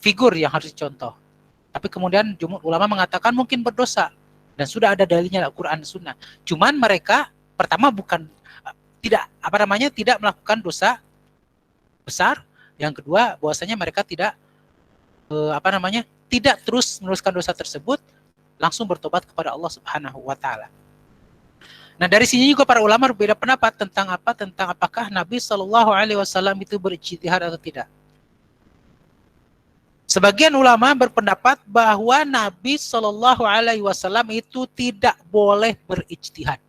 figur yang harus dicontoh. Tapi kemudian jumhur ulama mengatakan mungkin berdosa dan sudah ada dalilnya Al-Qur'an Sunnah. Cuman mereka pertama tidak melakukan dosa besar. Yang kedua, bahwasanya mereka tidak terus meneruskan dosa tersebut, langsung bertobat kepada Allah Subhanahu wa taala. Nah, dari sini juga para ulama berbeda pendapat tentang apakah Nabi Shallallahu alaihi wasallam itu berijtihad atau tidak. Sebagian ulama berpendapat bahwa Nabi Shallallahu alaihi wasallam itu tidak boleh berijtihad.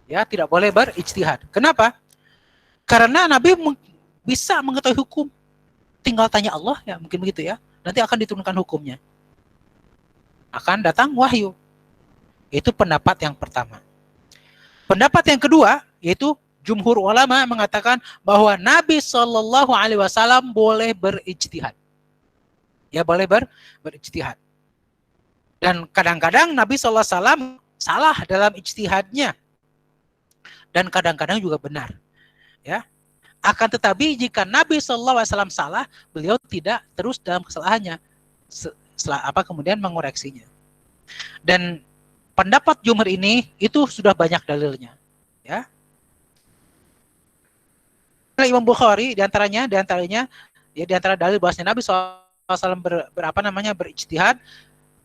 Ya, tidak boleh berijtihad. Kenapa? Karena Nabi bisa mengetahui hukum. Tinggal tanya Allah, ya mungkin begitu ya. Nanti akan diturunkan hukumnya. Akan datang wahyu. Itu pendapat yang pertama. Pendapat yang kedua, yaitu jumhur ulama mengatakan bahwa Nabi Shallallahu alaihi wasallam boleh berijtihad. Ya, boleh berijtihad. Dan kadang-kadang Nabi Shallallahu alaihi wasallam salah dalam ijtihadnya. Dan kadang-kadang juga benar. Ya. Akan tetapi jika Nabi Shallallahu alaihi wasallam salah, beliau tidak terus dalam kesalahannya. Kemudian mengoreksinya. Dan pendapat jumhur ini itu sudah banyak dalilnya, ya. Imam Bukhari di antaranya ya, di antara dalil bahwasanya Nabi SAW berijtihad,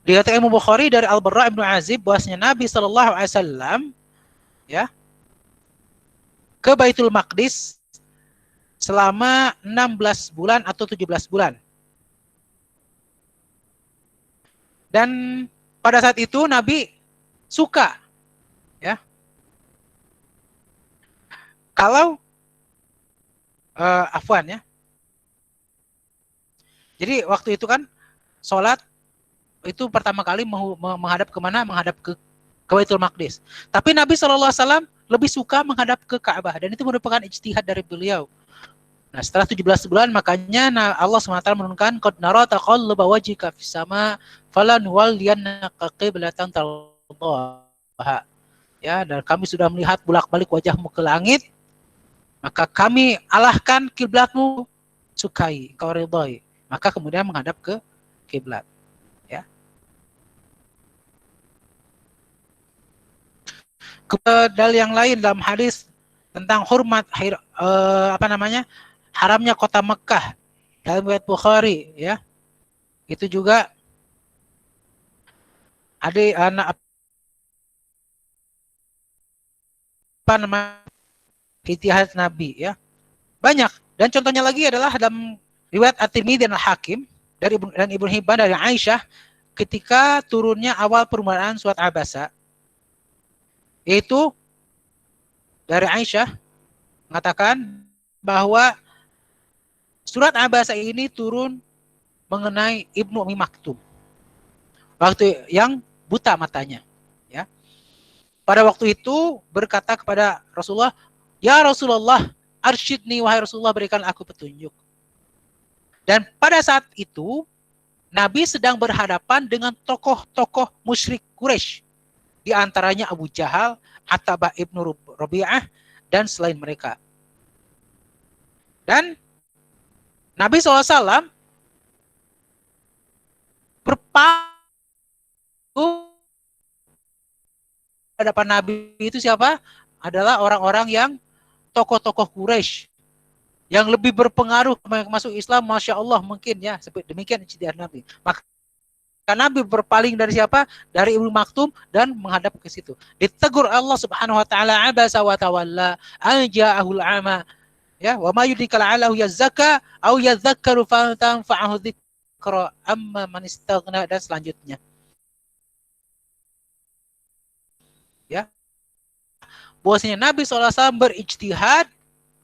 dikatakan Imam Bukhari dari Al-Barra bin Azib bahwasanya Nabi SAW ya ke Baitul Maqdis selama 16 bulan atau 17 bulan. Dan pada saat itu Nabi suka, ya, kalau afwan ya. Jadi waktu itu kan sholat itu pertama kali menghadap kemana? Menghadap ke Baitul Maqdis. Tapi Nabi SAW lebih suka menghadap ke Ka'bah, dan itu merupakan ijtihad dari beliau. Nah, setelah 17 bulan makanya Allah SWT menurunkan qad nara taqallaba wajhika fis sama falanuwalliyannaka qiblatan tardaha. Ya, dan kami sudah melihat bolak-balik wajahmu ke langit, maka kami alahkan kiblatmu sukai, engkau ridhai. Maka kemudian menghadap ke kiblat. Ya. Dalil yang lain dalam hadis tentang hormat haramnya kota Mekah dalam riwayat Bukhari, ya. Itu juga ada ijtihad Nabi, ya. Banyak. Dan contohnya lagi adalah dalam riwayat At-Tirmidzi dan Al-Hakim dan Ibnu Hibban dari Aisyah ketika turunnya awal permulaan surat Abasa, yaitu dari Aisyah mengatakan bahwa surat Abasa ini turun mengenai Ibnu Ummi Maktum, waktu yang buta matanya, ya. Pada waktu itu berkata kepada Rasulullah, "Ya Rasulullah, arsyidni, wahai Rasulullah, berikan aku petunjuk." Dan pada saat itu Nabi sedang berhadapan dengan tokoh-tokoh musyrik Quraisy, di antaranya Abu Jahal, Atbah ibnu Rabi'ah, dan selain mereka. Dan Nabi SAW berpaku hadapan Nabi itu siapa? Adalah orang-orang yang tokoh-tokoh Quraisy yang lebih berpengaruh masuk Islam, Masya Allah, mungkin ya, seperti demikian ijtihad Nabi. Maka Nabi berpaling dari siapa? Dari Ibnu Maktum dan menghadap ke situ. Ditegur Allah Subhanahu wa taala, abasa wa tawalla an ja'ahul ama. Ya, wa ma yudrika la'allahu yazakka aw yadhakkaru fa tanfa'ahu dzikra amma man istaghna, dan selanjutnya. Ya. Bahwasanya Nabi SAW berijtihad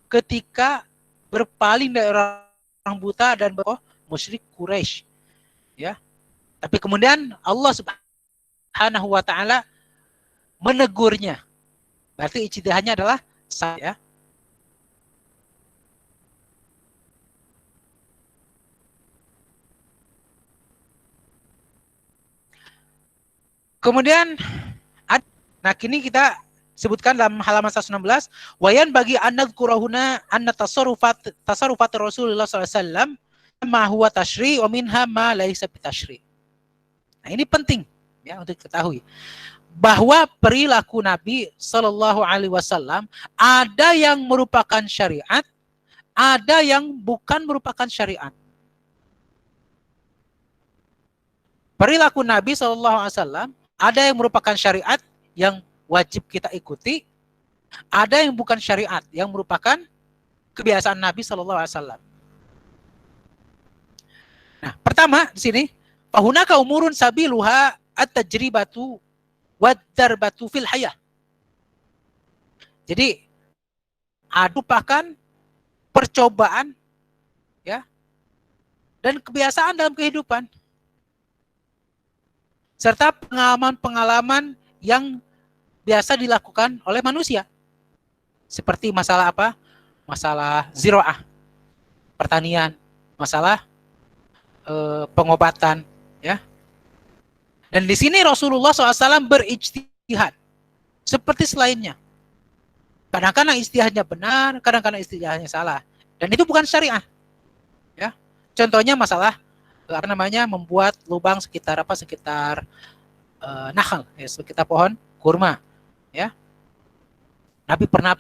ketika berpaling dari orang buta dan musyrik Quraisy. Ya. Tapi kemudian Allah Subhanahu wa taala menegurnya. Berarti ijtihadnya adalah sah, ya. Kemudian nah kini kita sebutkan dalam halaman 116, wayan bagi annadzkurahuna anna tasarrufat Rasulullah sallallahu alaihi wasallam ma huwa tasyri' wa minha ma laisa bitasyri'. Nah, ini penting ya untuk diketahui bahwa perilaku Nabi Shallallahu Alaihi Wasallam ada yang merupakan syariat, ada yang bukan merupakan syariat. Perilaku Nabi Shallallahu Alaihi Wasallam ada yang merupakan syariat yang wajib kita ikuti, ada yang bukan syariat yang merupakan kebiasaan Nabi Shallallahu Alaihi Wasallam. Nah, pertama di sini, fahunaka umurun sabiluha at-tajribatu wad-darbatu fil hayah. Jadi, merupakan percobaan ya dan kebiasaan dalam kehidupan serta pengalaman-pengalaman yang biasa dilakukan oleh manusia. Seperti masalah apa? Masalah ziraah, pertanian, masalah pengobatan, ya. Dan di sini Rasulullah SAW berijtihad seperti selainnya. Kadang-kadang ijtihadnya benar, kadang-kadang ijtihadnya salah. Dan itu bukan syariah. Ya. Contohnya masalah membuat lubang sekitar nakhal, ya, sekitar pohon kurma, ya. Nabi pernah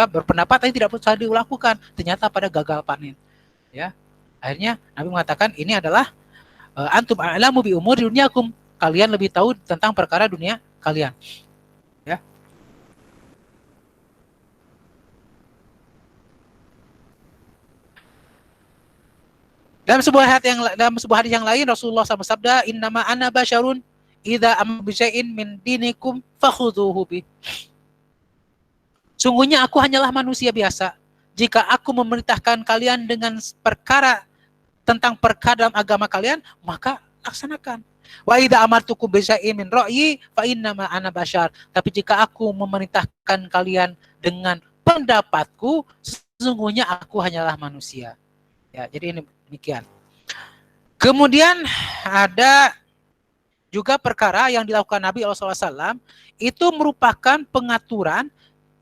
berpendapat tapi tidak bisa dilakukan, ternyata pada gagal panen, ya. Akhirnya Nabi mengatakan ini adalah antum a'lamu bi umuri dunyakum, kalian lebih tahu tentang perkara dunia kalian, ya. Dalam sebuah hadis yang lain Rasulullah SAW bersabda, innama ana basyarun idza amru bi syai'in min dinikum fakhudhuhu bi. Sungguhnya aku hanyalah manusia biasa. Jika aku memerintahkan kalian dengan perkara tentang perkara dalam agama kalian, maka laksanakan. Wa idza amartukum bi syai'in min ra'yi fa innama ana basyar. Tapi jika aku memerintahkan kalian dengan pendapatku, sesungguhnya aku hanyalah manusia. Ya, jadi ini demikian. Kemudian ada juga perkara yang dilakukan Nabi SAW itu merupakan pengaturan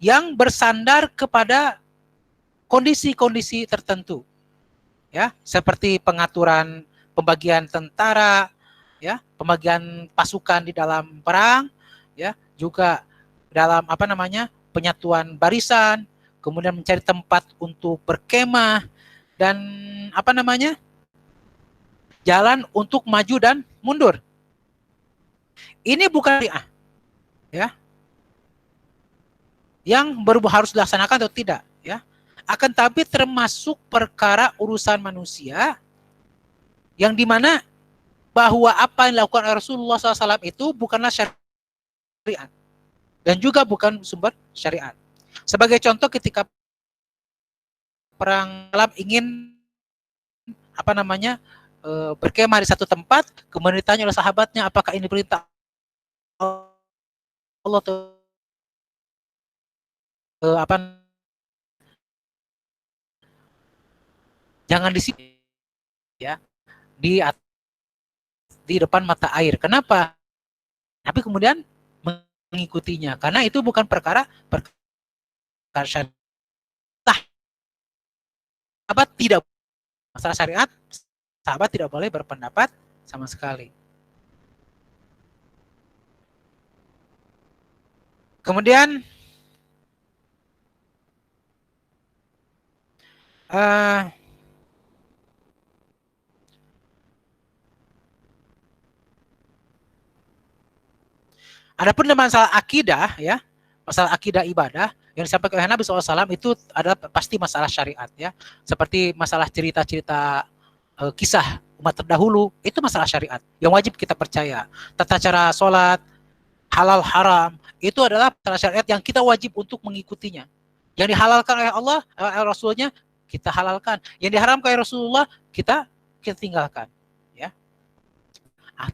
yang bersandar kepada kondisi-kondisi tertentu, ya, seperti pengaturan pembagian tentara, ya, pembagian pasukan di dalam perang, ya, juga dalam penyatuan barisan, kemudian mencari tempat untuk berkemah dan jalan untuk maju dan mundur. Ini bukan syariah, ya, yang harus dilaksanakan atau tidak, ya. Akan tapi termasuk perkara urusan manusia yang dimana bahwa apa yang dilakukan Rasulullah SAW itu bukanlah syariat dan juga bukan sumber syariat. Sebagai contoh, ketika perang dalam ingin berkemah di satu tempat, kemudian ditanya oleh sahabatnya, apakah ini perintah Allah atau jangan di sini, ya, di depan mata air. Kenapa? Tapi kemudian mengikutinya, karena itu bukan perkara syariat. Sahabat tidak masalah syariat, sahabat tidak boleh berpendapat sama sekali. Kemudian adapun masalah akidah, ya, masalah akidah ibadah yang disampaikan oleh Nabi SAW itu adalah pasti masalah syariat, ya, seperti masalah cerita-cerita kisah umat terdahulu, itu masalah syariat yang wajib kita percaya. Tata cara sholat, halal haram, itu adalah masalah syariat yang kita wajib untuk mengikutinya. Yang dihalalkan oleh Allah, Rasulnya, kita halalkan. Yang diharamkan oleh Rasulullah, kita tinggalkan, ya.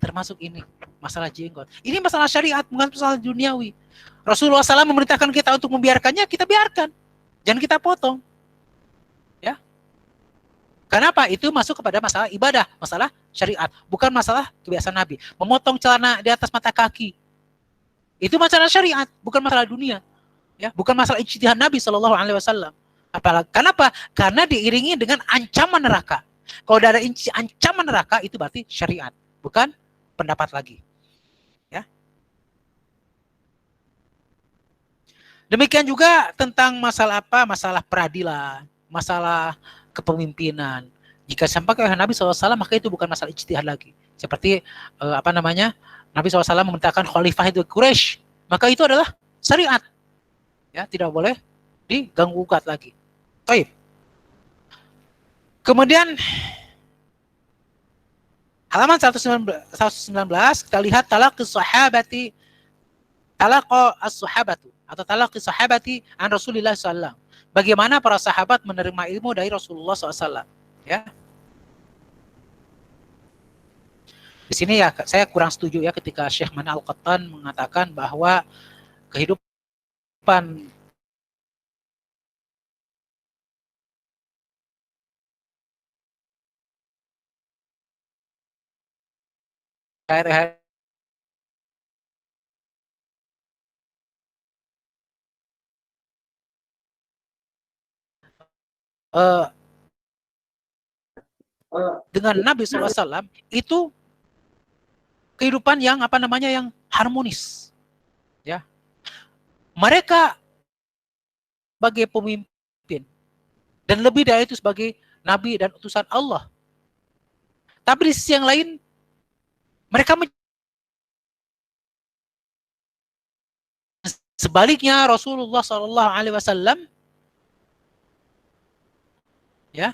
Termasuk ini masalah jenggot. Ini masalah syariat, bukan masalah duniawi. Rasulullah SAW memerintahkan kita untuk membiarkannya, kita biarkan, jangan kita potong, ya. Kenapa? Itu masuk kepada masalah ibadah, masalah syariat, bukan masalah kebiasaan Nabi. Memotong celana di atas mata kaki, itu masalah syariat, bukan masalah dunia, ya, bukan masalah ijtihad Nabi SAW. Apalagi kenapa? Karena diiringi dengan ancaman neraka. Kalau ada ancaman neraka itu berarti syariat, bukan pendapat lagi. Ya. Demikian juga tentang masalah apa? Masalah peradilan, masalah kepemimpinan. Jika disampaikan oleh Nabi SAW, maka itu bukan masalah ijtihad lagi. Seperti Nabi SAW memerintahkan khalifah itu Quraisy, maka itu adalah syariat. Ya, tidak boleh diganggu gugat lagi. Baik. Kemudian halaman 119 kita lihat talaqi sahabati, talaqa as-sahabatu atau talaqi sahabati an Rasulillah SAW. Bagaimana para sahabat menerima ilmu dari Rasulullah SAW. Ya. Di sini ya saya kurang setuju ya ketika Syekh Mana Al-Qattan mengatakan bahwa kehidupan dengan Nabi SAW itu kehidupan yang yang harmonis. Ya. Mereka sebagai pemimpin dan lebih dari itu sebagai nabi dan utusan Allah. Tapi di sisi yang lain mereka sebaliknya Rasulullah SAW ya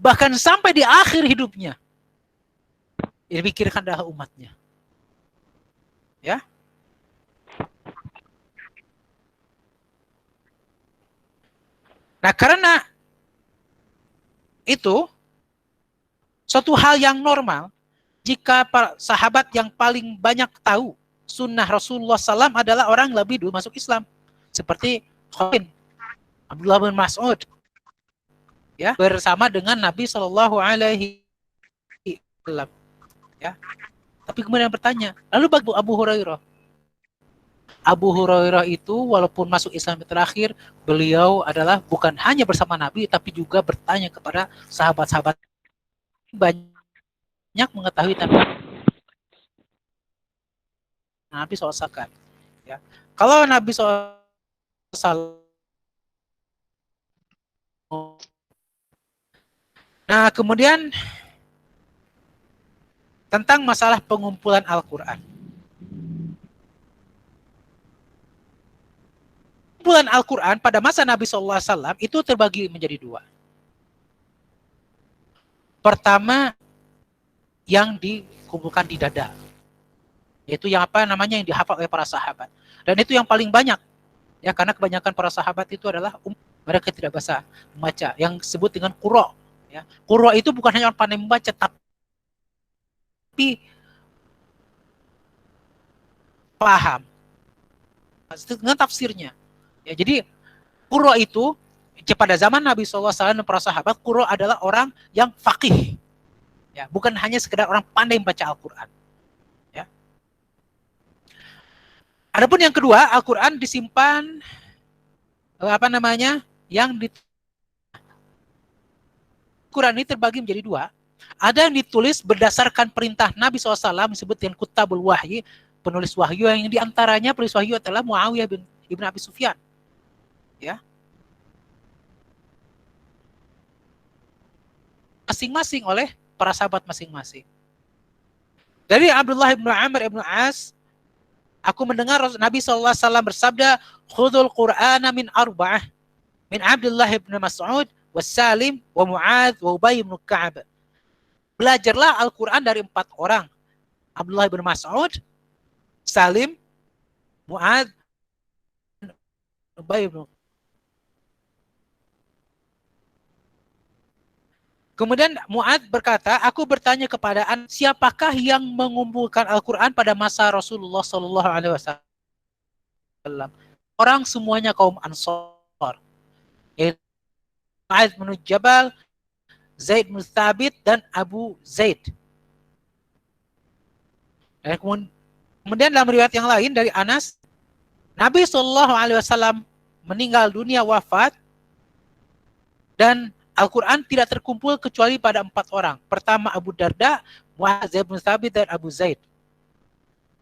bahkan sampai di akhir hidupnya dipikirkan adalah umatnya. Ya. Nah, karena itu suatu hal yang normal jika para sahabat yang paling banyak tahu sunnah Rasulullah SAW adalah orang lebih dulu masuk Islam. Seperti Khalid, Abdullah bin Mas'ud, ya, bersama dengan Nabi Shallallahu Alaihi Wasallam. Ya. Tapi kemudian bertanya, lalu bagi Abu Hurairah? Abu Hurairah itu walaupun masuk Islam terakhir, beliau adalah bukan hanya bersama Nabi, tapi juga bertanya kepada sahabat-sahabat banyak mengetahui tentang Nabi SAW. Ya. Kalau Nabi SAW, nah kemudian tentang masalah pengumpulan Al-Quran. Pengumpulan Al-Quran pada masa Nabi SAW itu terbagi menjadi dua. Pertama, yang dikumpulkan di dada, yaitu yang yang dihafal oleh para sahabat. Dan itu yang paling banyak, ya, karena kebanyakan para sahabat itu adalah mereka tidak bisa membaca, yang disebut dengan qurra. Ya. Qurra itu bukan hanya orang pandai membaca, tapi paham dengan tafsirnya. Ya, jadi qurra itu pada zaman Nabi SAW dan para sahabat, qurra adalah orang yang faqih. Ya, bukan hanya sekedar orang pandai membaca Al-Quran. Ya. Adapun yang kedua, Al-Quran disimpan yang di Quran ini terbagi menjadi dua. Ada yang ditulis berdasarkan perintah Nabi SAW disebut dengan Kutabul Wahyi, penulis wahyu, yang diantaranya penulis wahyu adalah Muawiyah bin Ibn Abi Sufyan. Ya. Masing-masing oleh para sahabat masing-masing. Dari Abdullah bin Amr bin As, aku mendengar Nabi SAW bersabda, "Khudul Qur'ana min arba'ah, min Abdullah bin Mas'ud, wa Salim, wa Mu'adz, wa Ubay bin Ka'ab." Belajarlah Al-Quran dari 4 orang. Abdullah bin Mas'ud, Salim, Mu'adz, Ubay bin. Kemudian Mu'adz berkata, aku bertanya kepada siapakah yang mengumpulkan Al-Quran pada masa Rasulullah SAW? Orang semuanya kaum Ansar. Mu'adz bin Jabal, Zaid bin Thabit, dan Abu Zaid. Dan kemudian dalam riwayat yang lain dari Anas, Nabi SAW meninggal dunia, wafat, dan Al-Quran tidak terkumpul kecuali pada 4 orang. Pertama Abu Darda, Mu'adz bin Thabit, dan Abu Zaid.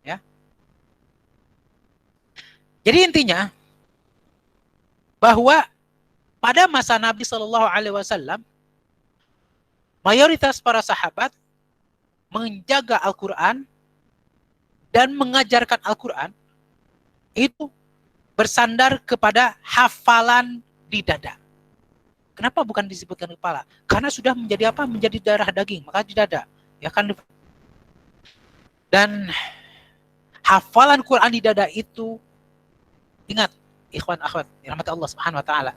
Ya. Jadi intinya bahwa pada masa Nabi SAW, mayoritas para sahabat menjaga Al-Quran dan mengajarkan Al-Quran itu bersandar kepada hafalan di dada. Kenapa bukan disebutkan kepala? Karena sudah menjadi apa? Menjadi darah daging, maka di dada. Ya kan? Dan hafalan Quran di dada itu, ingat, ikhwan akhwat, rahmat Allah Subhanahu wa taala.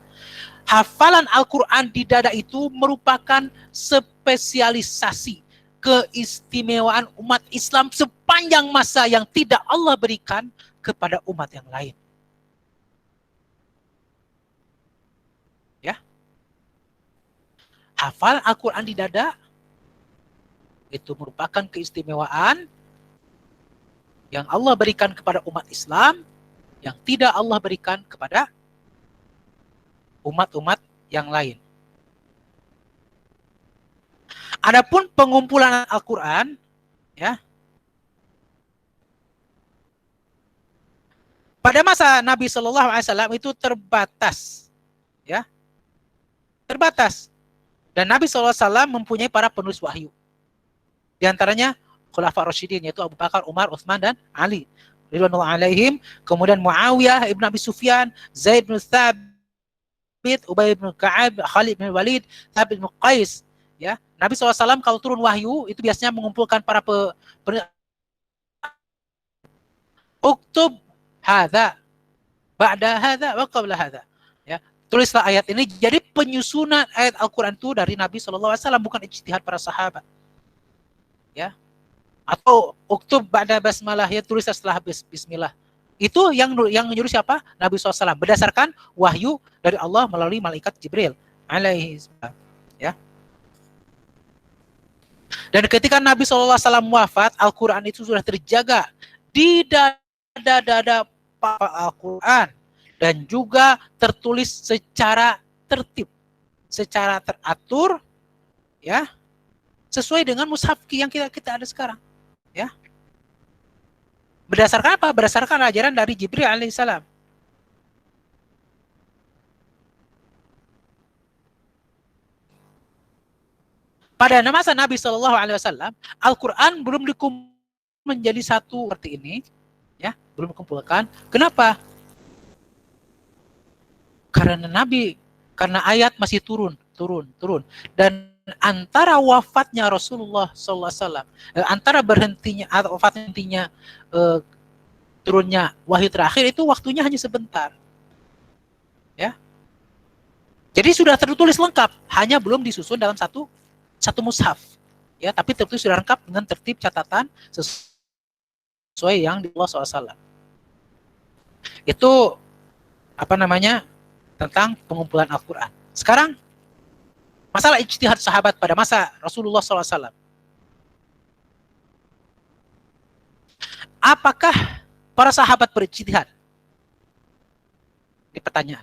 Hafalan Al-Quran di dada itu merupakan spesialisasi, keistimewaan umat Islam sepanjang masa yang tidak Allah berikan kepada umat yang lain. Ya. Hafal Al-Quran di dada itu merupakan keistimewaan yang Allah berikan kepada umat Islam yang tidak Allah berikan kepada umat-umat yang lain. Adapun pengumpulan Al-Quran, ya, pada masa Nabi Shallallahu Alaihi Wasallam itu terbatas, ya, terbatas. Dan Nabi Shallallahu Alaihi Wasallam mempunyai para penulis wahyu. Di antaranya Khulafa Rasyidin, yaitu Abu Bakar, Umar, Utsman, dan Ali ridwanullah alaihim. Kemudian Muawiyah ibn Abi Sufyan, Zaid bin Thabit, Ubay bin Ka'ab, Khalid bin Walid, Thabit bin Qais. Ya, Nabi SAW kalau turun wahyu itu biasanya mengumpulkan para uktub hadza ba'da hadza wa qabla hadza. Ya, tulislah ayat ini. Jadi penyusunan ayat Al-Quran itu dari Nabi SAW, bukan ijtihad para sahabat. Ya. Atau uktub ba'da basmalah, ya, tulislah setelah bismillah. Itu yang menyuruh siapa? Nabi SAW, berdasarkan wahyu dari Allah melalui malaikat Jibril alaihi salam. Ya. Dan ketika Nabi SAW wafat, Al-Quran itu sudah terjaga di dada-dada Al-Quran dan juga tertulis secara tertib, secara teratur, ya, sesuai dengan mushaf yang kita ada sekarang, ya. Berdasarkan apa? Berdasarkan ajaran dari Jibril alaihissalam. Pada masa Nabi Shallallahu Alaihi Wasallam, Al-Quran belum dikumpulkan menjadi satu seperti ini, ya, belum dikumpulkan. Kenapa? Karena ayat masih turun, dan antara wafatnya Rasulullah Sallallahu Alaihi Wasallam, antara berhentinya atau wafatnya turunnya wahyu terakhir itu waktunya hanya sebentar, ya. Jadi sudah tertulis lengkap, hanya belum disusun dalam satu mushaf, ya, tapi tertulis sudah lengkap dengan tertib catatan sesuai yang di Allah SAW. Itu apa namanya, tentang pengumpulan Al-Quran. Sekarang masalah ijtihad sahabat pada masa Rasulullah SAW. Apakah para sahabat berijtihad? Ini pertanyaan.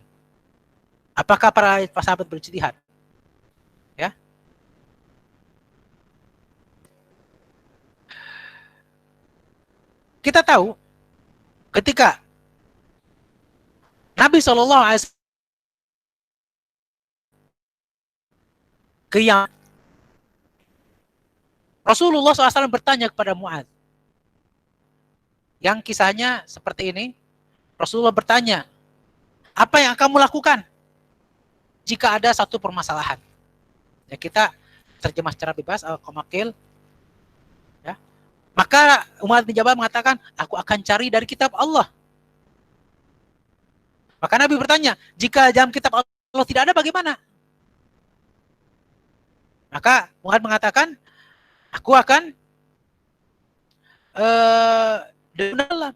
Apakah para sahabat berijtihad? Ya. Kita tahu ketika Nabi Shallallahu Alaihi Wasallam ke Yaman, Rasulullah SAW bertanya kepada Mu'adz, yang kisahnya seperti ini. Rasulullah bertanya, apa yang kamu lakukan jika ada satu permasalahan? Ya, kita terjemah secara bebas, al-qamakil. Ya. Maka Mu'adz bin Jabal mengatakan, aku akan cari dari kitab Allah. Maka Nabi bertanya, jika dalam kitab Allah tidak ada, bagaimana? Maka Mu'adz mengatakan, aku akan dalam.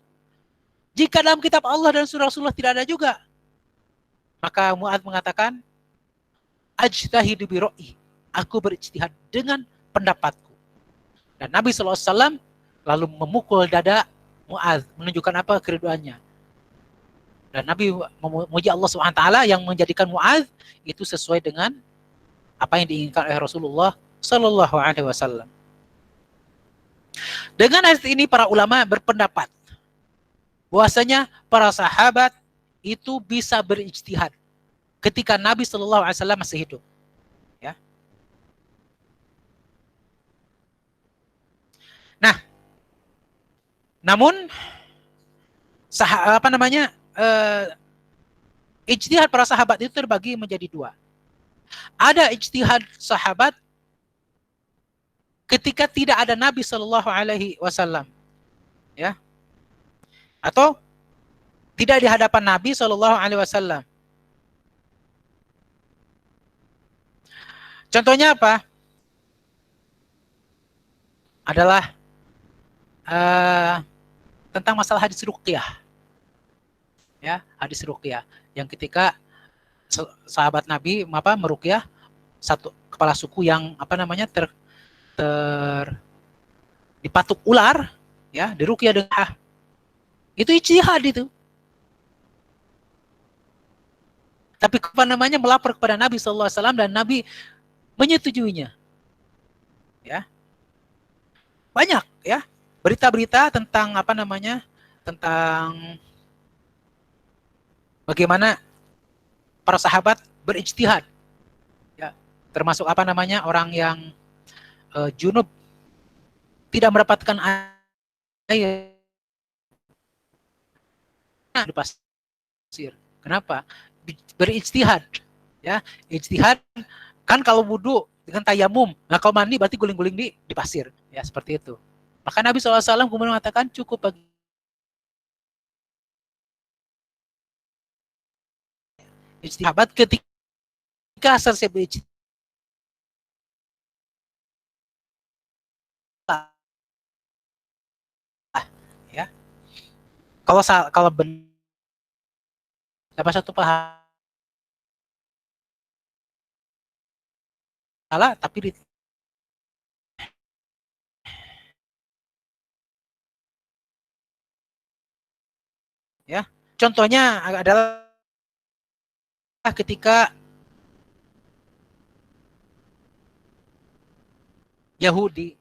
Jika dalam kitab Allah dan surah Rasulullah tidak ada juga, maka Mu'adz mengatakan, ajtahidu bi ra'yi, aku berijtihad dengan pendapatku. Dan Nabi SAW lalu memukul dada Mu'adz, menunjukkan apa? Keriduannya. Dan Nabi memuji Allah Subhanahu wa taala yang menjadikan Mu'adz itu sesuai dengan apa yang diinginkan oleh Rasulullah sallallahu alaihi wasallam. Dengan ayat ini para ulama berpendapat bahwasanya para sahabat itu bisa berijtihad ketika Nabi sallallahu alaihi wasallam masih hidup. Ya. Nah, namun ijtihad para sahabat itu terbagi menjadi dua. Ada ijtihad sahabat ketika tidak ada Nabi Shallallahu Alaihi Wasallam, ya, atau tidak di hadapan Nabi Shallallahu Alaihi Wasallam. Contohnya apa? Adalah tentang masalah hadis ruqyah, ya, hadis ruqyah yang ketika sahabat Nabi meruqyah satu kepala suku yang dipatuk ular, ya, diruqyah dengan itu ijtihad itu. Tapi melapor kepada Nabi sallallahu alaihi wasallam dan Nabi menyetujuinya. Ya. Banyak, ya, berita-berita tentang tentang bagaimana para sahabat berijtihad. Ya, termasuk orang yang junub tidak mendapatkan air di pasir. Kenapa? Berijtihad, ya. Ijtihad kan kalau wudu dengan tayamum, nah kalau mandi berarti guling-guling di pasir, ya, seperti itu. Maka Nabi SAW kemudian mengatakan cukup bagi ijtihad ketika selesai berijtihad, ya. Kalau benar dapat satu pahala, tapi ya, contohnya adalah ketika Yahudi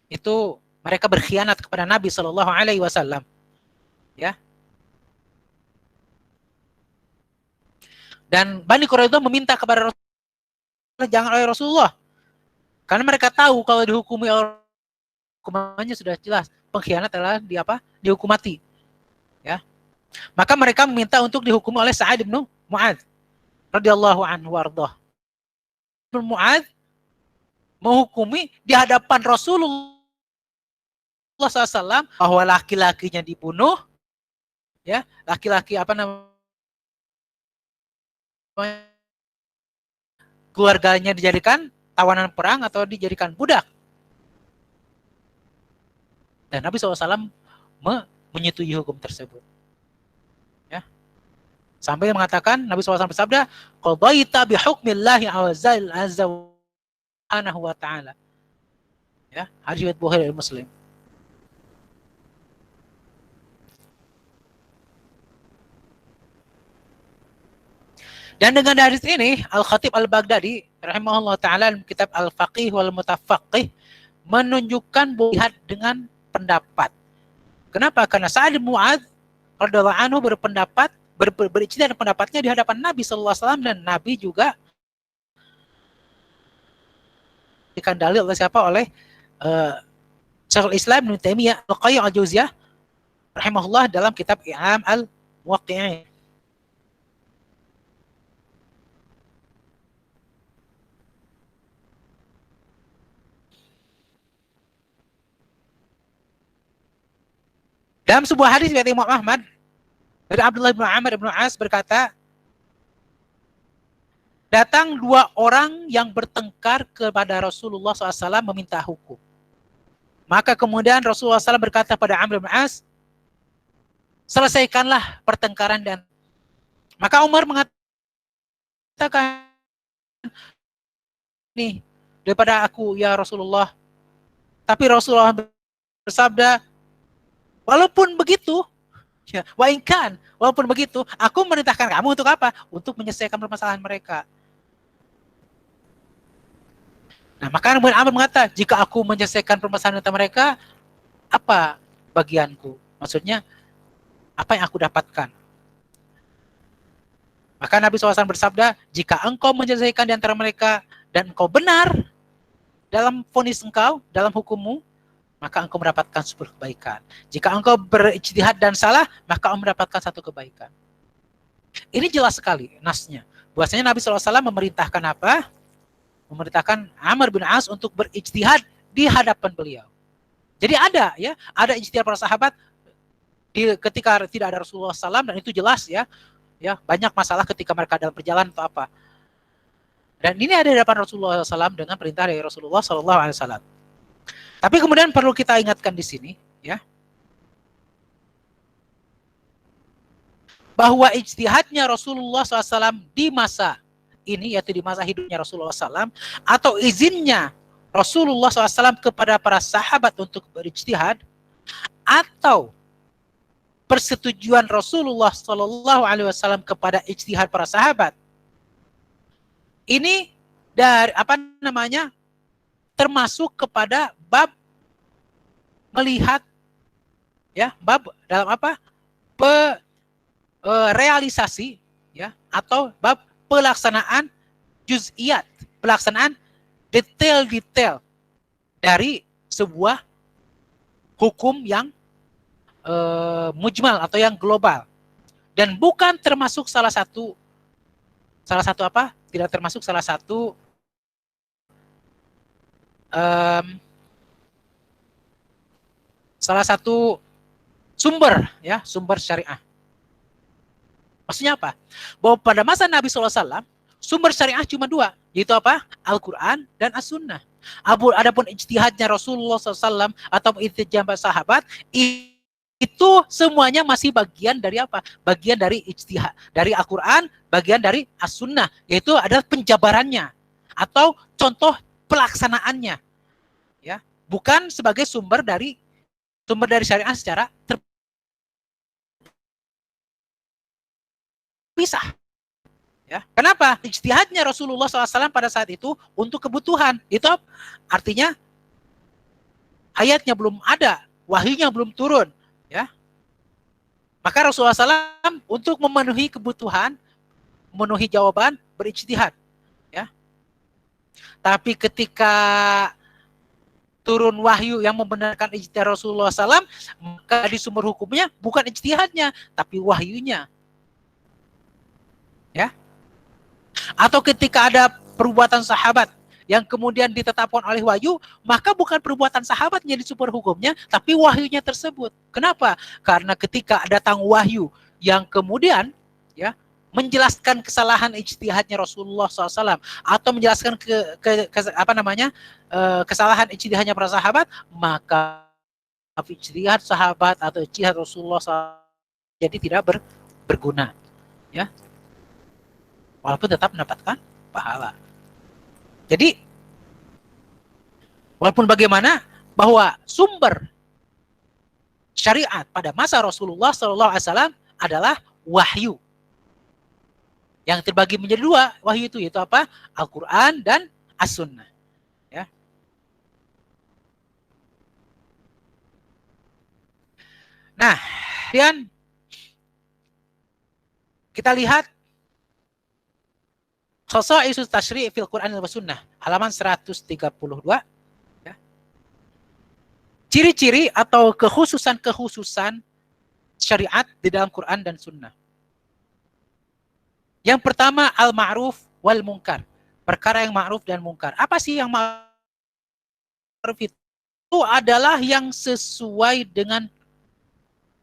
itu mereka berkhianat kepada Nabi Shallallahu Alaihi Wasallam, ya. Dan Bani Quraidah meminta kepada Rasulullah, jangan oleh Rasulullah, karena mereka tahu kalau dihukumi hukumannya sudah jelas, pengkhianat adalah dihukum mati, ya. Maka mereka meminta untuk dihukum oleh Sa'ad bin Mu'adz radhiyallahu anhu warḍah. Mu'adz menghukumi di hadapan Rasulullah SAW bahwa laki-lakinya dibunuh, ya, laki-laki keluarganya dijadikan tawanan perang atau dijadikan budak. Dan Nabi SAW menyetujui hukum tersebut, ya. Sampai mengatakan Nabi SAW bersabda, qadaita bihukmillahi azza wa ta'ala, ya, hadis riwayat Bukhari dan Muslim. Dan dengan hadis ini Al-Khatib Al-Baghdadi rahimahullah ta'ala dalam kitab Al-Faqih wal Mutafaqih menunjukkan lihat dengan pendapat. Kenapa? Karena Sa'ad bin Mu'adz radhiyallahu anhu berpendapat berijtihad pendapatnya di hadapan Nabi sallallahu alaihi wasallam, dan Nabi juga diberikan dalil oleh siapa? Oleh Syekhul Islam Ibnu Taimiyah Al-Qayyim Al-Jauziyah rahimahullah dalam kitab I'lam Al-Muwaqqi'in. Dalam sebuah hadis dari Imam Ahmad dari Abdullah bin Amr bin As berkata, datang dua orang yang bertengkar kepada Rasulullah SAW meminta hukum. Maka kemudian Rasulullah SAW berkata pada Amr bin As, selesaikanlah pertengkaran. Dan maka Umar mengatakan, nih daripada aku ya Rasulullah. Tapi Rasulullah bersabda, walaupun begitu, Ya, wainkan, walaupun begitu, aku memerintahkan kamu untuk apa? Untuk menyelesaikan permasalahan mereka. Nah, maka Ibnu Amr mengatakan, jika aku menyelesaikan permasalahan mereka, apa bagianku? Maksudnya, apa yang aku dapatkan? Maka Nabi SAW bersabda, jika engkau menyelesaikan di antara mereka dan engkau benar dalam vonis engkau, dalam hukummu, maka engkau mendapatkan sebuah kebaikan. Jika engkau berijtihad dan salah, maka engkau mendapatkan satu kebaikan. Ini jelas sekali nasnya. Bahwasanya Nabi SAW memerintahkan apa? Memerintahkan Amr bin As untuk berijtihad di hadapan beliau. Jadi ada ijtihad para sahabat ketika tidak ada Rasulullah SAW, dan itu jelas ya banyak masalah ketika mereka dalam perjalanan atau apa. Dan ini ada di hadapan Rasulullah SAW dengan perintah dari Rasulullah SAW. Tapi kemudian perlu kita ingatkan di sini, ya, bahwa ijtihadnya Rasulullah SAW di masa ini, yaitu di masa hidupnya Rasulullah SAW, atau izinnya Rasulullah SAW kepada para sahabat untuk berijtihad, atau persetujuan Rasulullah SAW kepada ijtihad para sahabat, ini dari termasuk kepada bab melihat, ya, bab dalam realisasi, ya, atau bab pelaksanaan juz'iyat, pelaksanaan detail-detail dari sebuah hukum yang mujmal atau yang global, dan bukan termasuk salah satu tidak termasuk salah satu sumber syariah. Maksudnya apa? Bahwa pada masa Nabi SAW, sumber syariah cuma dua, yaitu apa? Al-Quran dan As-Sunnah. Adapun ijtihadnya Rasulullah SAW atau ijtihad sahabat, itu semuanya masih bagian dari apa? Bagian dari ijtihad, dari Al-Quran, bagian dari As-Sunnah, yaitu adalah penjabarannya atau contoh pelaksanaannya, ya, bukan sebagai sumber dari syariah secara terpisah. Ya, kenapa? Ijtihadnya Rasulullah SAW pada saat itu untuk kebutuhan. Itu artinya ayatnya belum ada, wahyunya belum turun, ya. Maka Rasulullah SAW untuk memenuhi kebutuhan, memenuhi jawaban, berijtihad, ya. Tapi ketika turun wahyu yang membenarkan ijtihad Rasulullah SAW, maka di sumber hukumnya bukan ijtihadnya, tapi wahyunya, ya. Atau ketika ada perbuatan sahabat yang kemudian ditetapkan oleh wahyu, maka bukan perbuatan sahabatnya di sumber hukumnya, tapi wahyunya tersebut. Kenapa? Karena ketika datang wahyu yang kemudian, ya, menjelaskan kesalahan ijtihadnya Rasulullah SAW atau menjelaskan kesalahan ijtihadnya para sahabat, maka ijtihad sahabat atau ijtihad Rasulullah SAW jadi tidak berguna, ya, walaupun tetap mendapatkan pahala. Jadi walaupun bagaimana, bahwa sumber syariat pada masa Rasulullah SAW adalah wahyu yang terbagi menjadi dua. Wahyu itu yaitu apa? Al-Quran dan As-Sunnah, ya. Nah, kemudian kita lihat Khasaisus Tasyri' fil Quran wa Sunnah, halaman 132, ya. Ciri-ciri atau kekhususan syariat di dalam Quran dan Sunnah. Yang pertama, al-ma'ruf wal munkar, perkara yang ma'ruf dan munkar. Apa sih yang ma'ruf itu? Itu adalah yang sesuai dengan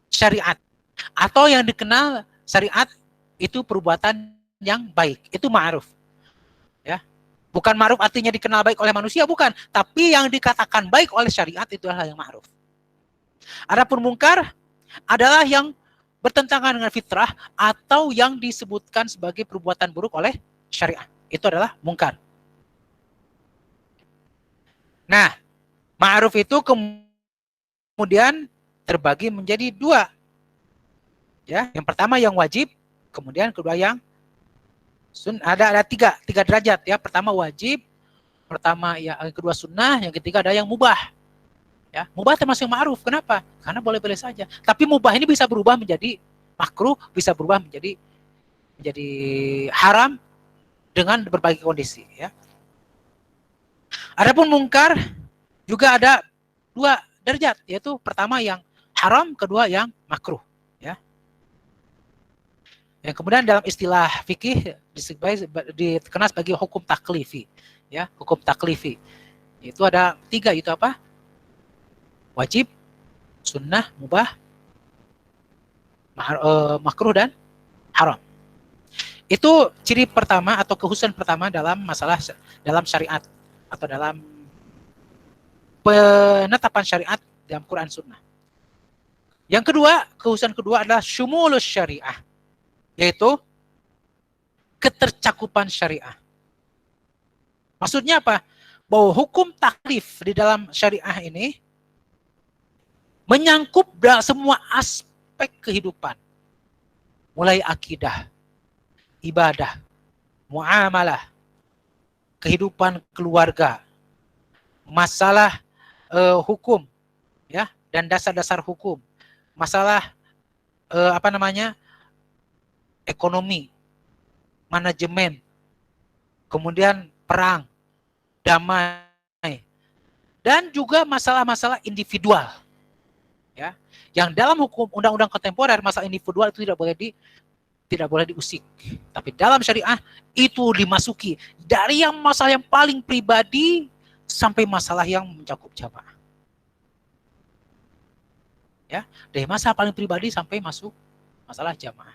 syariat, atau yang dikenal syariat itu perbuatan yang baik, itu ma'ruf, ya. Bukan ma'ruf artinya dikenal baik oleh manusia, bukan, tapi yang dikatakan baik oleh syariat itu adalah yang ma'ruf. Adapun munkar adalah yang bertentangan dengan fitrah atau yang disebutkan sebagai perbuatan buruk oleh syariat, itu adalah munkar. Nah, ma'ruf itu kemudian terbagi menjadi dua. Ya, yang pertama yang wajib, kemudian kedua yang ada tiga derajat ya. Pertama wajib, pertama ya, yang kedua sunnah, yang ketiga ada yang mubah. Ya, mubah termasuk ma'ruf. Kenapa? Karena boleh-boleh saja. Tapi mubah ini bisa berubah menjadi makruh, bisa berubah menjadi haram dengan berbagai kondisi ya. Adapun mungkar juga ada dua derajat, yaitu pertama yang haram, kedua yang makruh ya. Yang kemudian dalam istilah fikih dikenal sebagai hukum taklifi ya, hukum taklifi. Itu ada tiga, itu apa? Wajib, sunnah, mubah, makruh dan haram. Itu ciri pertama atau kekhususan pertama dalam masalah dalam syariat atau dalam penetapan syariat dalam Quran Sunnah. Yang kedua, kekhususan kedua adalah syumulus syariah, yaitu ketercakupan syariah. Maksudnya apa? Bahwa hukum taklif di dalam syariah ini menyangkup semua aspek kehidupan. Mulai akidah, ibadah, muamalah, kehidupan keluarga, masalah hukum ya, dan dasar-dasar hukum, masalah ekonomi, manajemen, kemudian perang, damai, dan juga masalah-masalah individual ya, yang dalam hukum undang-undang kontemporer masalah individual itu tidak boleh diusik, tapi dalam syariah itu dimasuki dari yang masalah yang paling pribadi sampai masalah yang mencakup jamaah ya, dari masalah paling pribadi sampai masuk masalah jamaah.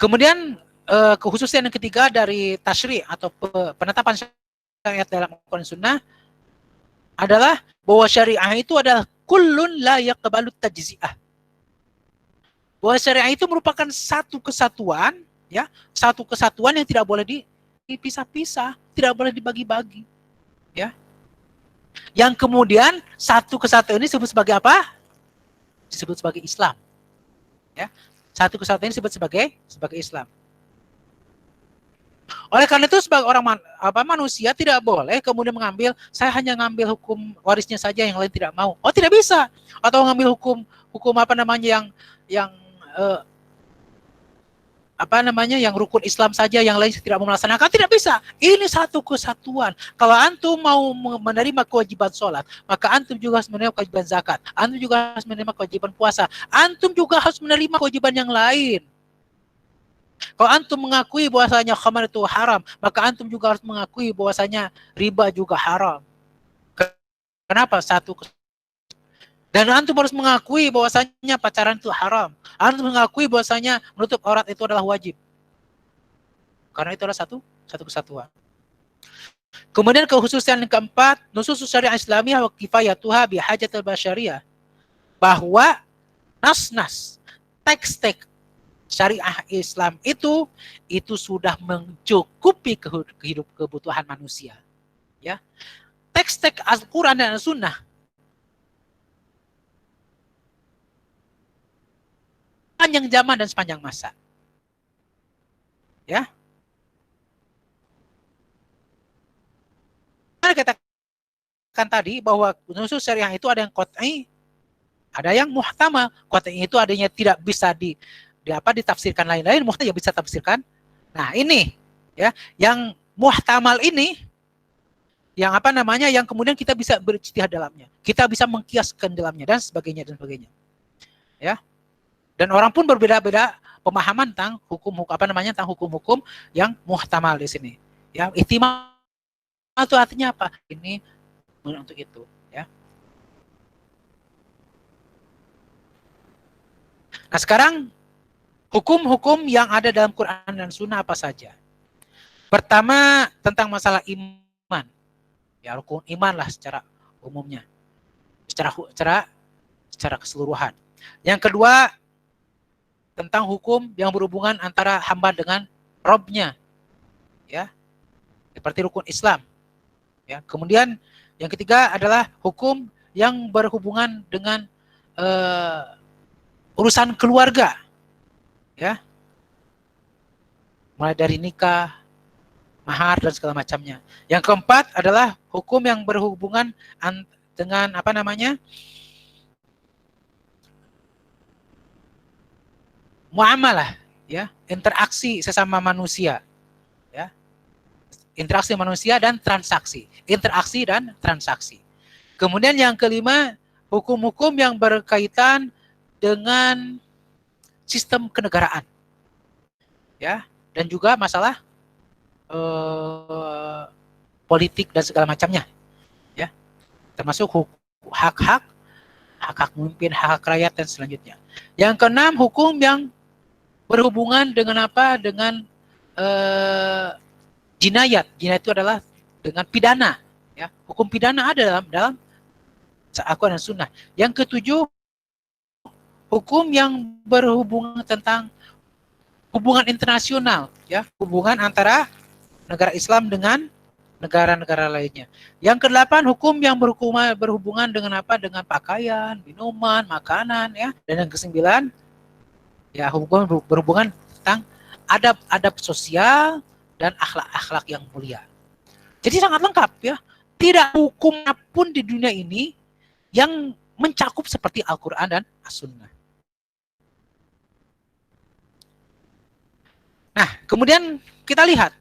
Kemudian kekhususan yang ketiga dari tasyri' atau penetapan syariat dalam Al-Quran Sunnah adalah bahwa syariah itu adalah kullun la yaqbalu tajzi'ah. Bahwa syariah itu merupakan satu kesatuan ya, satu kesatuan yang tidak boleh dipisah-pisah, tidak boleh dibagi-bagi ya. Yang kemudian satu kesatuan ini disebut sebagai apa? Disebut sebagai Islam ya. Satu kesatuan ini disebut sebagai Islam. Oleh karena itu sebagai orang manusia tidak boleh kemudian mengambil, saya hanya ngambil hukum warisnya saja, yang lain tidak mau. Oh, tidak bisa. Atau ngambil hukum yang rukun Islam saja, yang lain tidak mau melaksanakan. Tidak bisa. Ini satu kesatuan. Kalau antum mau menerima kewajiban sholat, maka antum juga harus menerima kewajiban zakat. Antum juga harus menerima kewajiban puasa. Antum juga harus menerima kewajiban yang lain. Kalau antum mengakui bahwasanya khamar itu haram, maka antum juga harus mengakui bahwasanya riba juga haram. Kenapa? Dan antum harus mengakui bahwasanya pacaran itu haram. Antum mengakui bahwasanya menutup aurat itu adalah wajib. Karena itu adalah satu kesatuan. Kemudian kekhususan yang keempat, nusus syariah Islamiyah wa kifayatuha bi hajatil basyariyah. Bahwa nas-nas, teks-teks syariah Islam itu sudah mencukupi kebutuhan manusia. Ya. Teks-teks Al-Quran dan Al-Sunnah sepanjang zaman dan sepanjang masa. Ya. Kita katakan tadi bahwa nusus syariah itu ada yang qat'i, ada yang muhtamal. Qat'i itu adanya tidak bisa ditafsirkan lain-lain, muhtamal ya bisa tafsirkan. Nah, ini ya, yang muhtamal ini yang yang kemudian kita bisa berijtihad dalamnya. Kita bisa mengkiaskan dalamnya dan sebagainya. Ya. Dan orang pun berbeda-beda pemahaman tentang hukum-hukum yang muhtamal di sini. Ya, ihtimal itu artinya apa? Ini untuk itu, ya. Nah, sekarang hukum-hukum yang ada dalam Quran dan Sunnah apa saja? Pertama, tentang masalah iman. Ya, rukun iman lah secara umumnya. Secara keseluruhan. Yang kedua, tentang hukum yang berhubungan antara hamba dengan Robnya. Ya. Seperti rukun Islam. Ya. Kemudian yang ketiga adalah hukum yang berhubungan dengan urusan keluarga. Ya, mulai dari nikah, mahar dan segala macamnya. Yang keempat adalah hukum yang berhubungan dengan apa namanya? Muamalah, ya, interaksi sesama manusia, ya. Interaksi manusia dan transaksi. Interaksi dan transaksi. Kemudian yang kelima, hukum-hukum yang berkaitan dengan sistem kenegaraan, ya, dan juga masalah politik dan segala macamnya, ya, termasuk hak-hak, hak-hak pemimpin, hak-hak rakyat dan selanjutnya. Yang keenam, hukum yang berhubungan dengan apa? Dengan jinayat. Jinayat itu adalah dengan pidana, ya. Hukum pidana ada dalam Al-Quran dan Sunnah. Yang ketujuh, hukum yang berhubungan tentang hubungan internasional, ya, hubungan antara negara Islam dengan negara-negara lainnya. Yang kedelapan, hukum yang berhubungan dengan apa? Dengan pakaian, minuman, makanan, ya. Dan yang kesembilan, ya, hukum berhubungan tentang adab-adab sosial dan akhlak-akhlak yang mulia. Jadi sangat lengkap, ya. Tidak hukum pun di dunia ini yang mencakup seperti Al-Quran dan As-Sunnah. Nah, kemudian kita lihat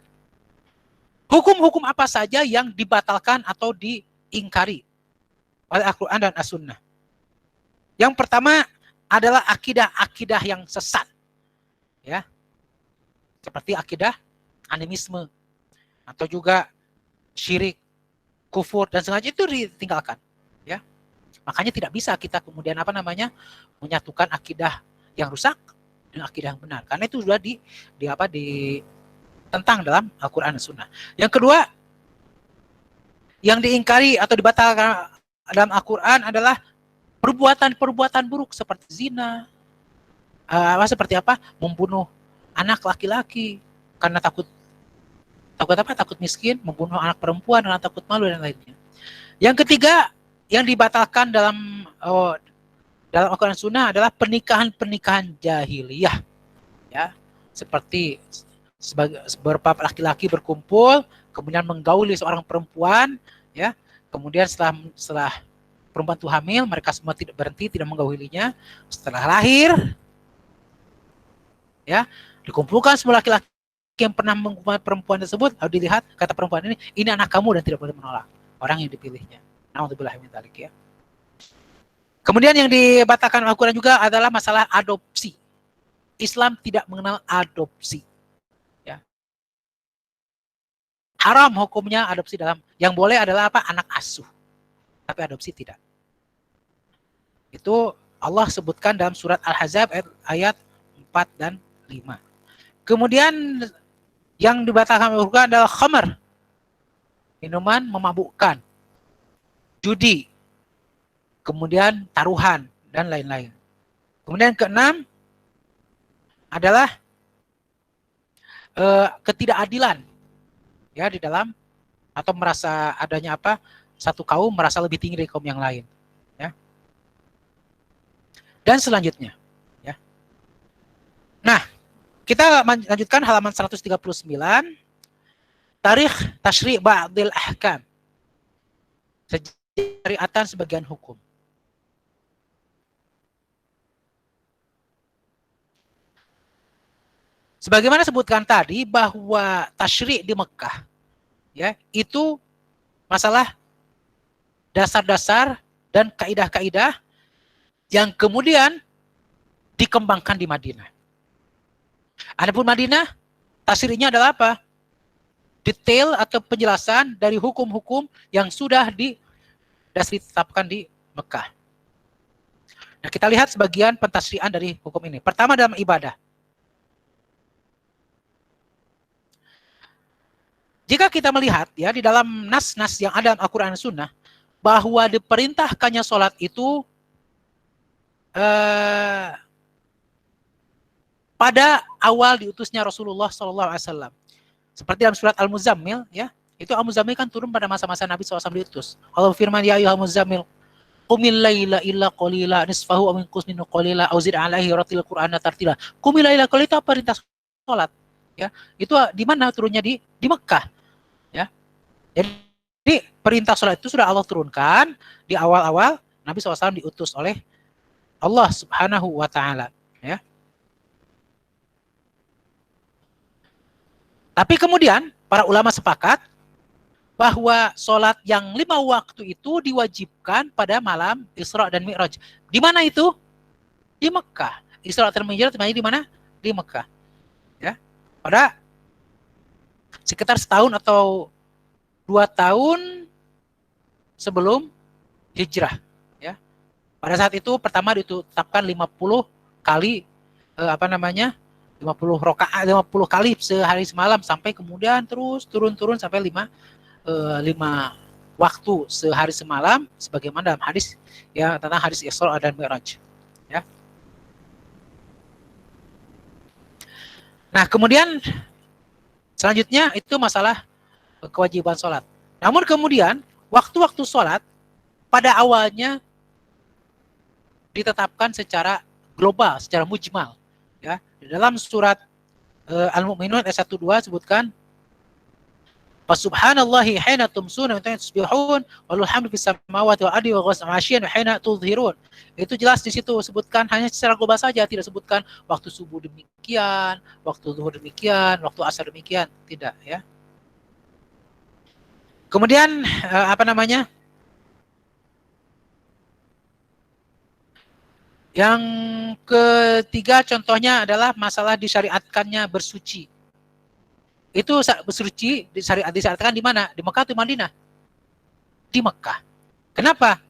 hukum-hukum apa saja yang dibatalkan atau diingkari oleh Al-Quran dan As-Sunnah. Yang pertama adalah akidah-akidah yang sesat, ya, seperti akidah animisme atau juga syirik, kufur dan sengaja itu ditinggalkan, ya. Makanya tidak bisa kita kemudian apa namanya menyatukan akidah yang rusak dengan akidah yang benar, karena itu sudah ditentang dalam Al-Quran dan Sunnah. Yang kedua, yang diingkari atau dibatalkan dalam Al-Quran adalah perbuatan-perbuatan buruk seperti zina, seperti apa, membunuh anak laki-laki karena takut apa? Takut miskin, membunuh anak perempuan karena takut malu dan lainnya. Yang ketiga, yang dibatalkan dalam Al-Quran dan Sunnah adalah pernikahan-pernikahan jahiliyah, ya, seperti beberapa laki-laki berkumpul kemudian menggauli seorang perempuan, ya, kemudian setelah perempuan itu hamil, mereka semua tidak berhenti, tidak menggaulinya. Setelah lahir, ya, dikumpulkan semua laki-laki yang pernah menggunakan perempuan tersebut, lalu dilihat, kata perempuan ini anak kamu dan tidak boleh menolak orang yang dipilihnya. Na'udzubillah min dzalik, ya. Kemudian yang dibatalkan Al-Quran juga adalah masalah adopsi. Islam tidak mengenal adopsi, ya. Haram hukumnya adopsi dalam, yang boleh adalah apa? Anak asuh. Tapi adopsi tidak. Itu Allah sebutkan dalam surat Al-Ahzab ayat 4 dan 5. Kemudian yang dibatalkan Al-Quran adalah khamar, minuman memabukkan, judi, kemudian taruhan dan lain-lain. Kemudian keenam adalah ketidakadilan, ya, di dalam atau merasa adanya apa? Satu kaum merasa lebih tinggi dari kaum yang lain, ya. Dan selanjutnya, ya. Nah, kita lanjutkan halaman 139. Tarikh Tashri' Ba'dil Ahkam. Syariatan sebagian hukum. Sebagaimana sebutkan tadi bahwa tasyri' di Mekah, ya, itu masalah dasar-dasar dan kaidah-kaidah yang kemudian dikembangkan di Madinah. Adapun Madinah, tasyri'nya adalah apa? Detail atau penjelasan dari hukum-hukum yang sudah ditetapkan di Mekah. Nah, kita lihat sebagian pentasyri'an dari hukum ini. Pertama dalam ibadah. Jika kita melihat, ya, di dalam nas-nas yang ada dalam Al-Quran dan Sunnah, bahwa diperintahkannya sholat itu pada awal diutusnya Rasulullah SAW. Seperti dalam surat Al-Muzammil, ya, itu Al-Muzammil kan turun pada masa-masa Nabi SAW diutus. Allah firman, ya ayyuhal muzammil, qumil laila illa qalila nisfahu aw minqus minhu qalila aw zid alaihi ratil qur'ana tartila. Qumil laila qalila itu perintah salat, ya. Itu di mana turunnya? Di Mekah, ya. Jadi perintah salat itu sudah Allah turunkan di awal-awal Nabi SAW diutus oleh Allah Subhanahu wa taala, ya. Tapi kemudian para ulama sepakat bahwa sholat yang 5 waktu itu diwajibkan pada malam Isra dan Mi'raj. Di mana itu? Di Mekah. Isra dan Mi'raj di mana? Di Mekah. Ya. Pada sekitar setahun atau 2 tahun sebelum hijrah. Ya. Pada saat itu pertama ditetapkan 50 kali 50 rakaat, 50 kali sehari semalam, sampai kemudian terus turun sampai 5 waktu sehari semalam, sebagaimana dalam hadis, ya, tentang hadis Isra dan Mi'raj, ya. Nah, kemudian selanjutnya itu masalah kewajiban sholat. Namun kemudian waktu-waktu sholat pada awalnya ditetapkan secara global, secara mujmal, ya. Di dalam surat Al-Mu'minun ayat 1-2 sebutkan Subhanallahi hina tumsuna wa tusbihun walul hamdu fis samawati wal ardi wa ghasyan hina tudhirun. Itu jelas di situ sebutkan hanya secara global saja, tidak sebutkan waktu subuh demikian, waktu zuhur demikian, waktu asar demikian, tidak, ya. Kemudian yang ketiga contohnya adalah masalah disyariatkannya bersuci. Itu bersuci disyariatkan di mana? Di Mekah atau Madinah? Di Mekah. Kenapa?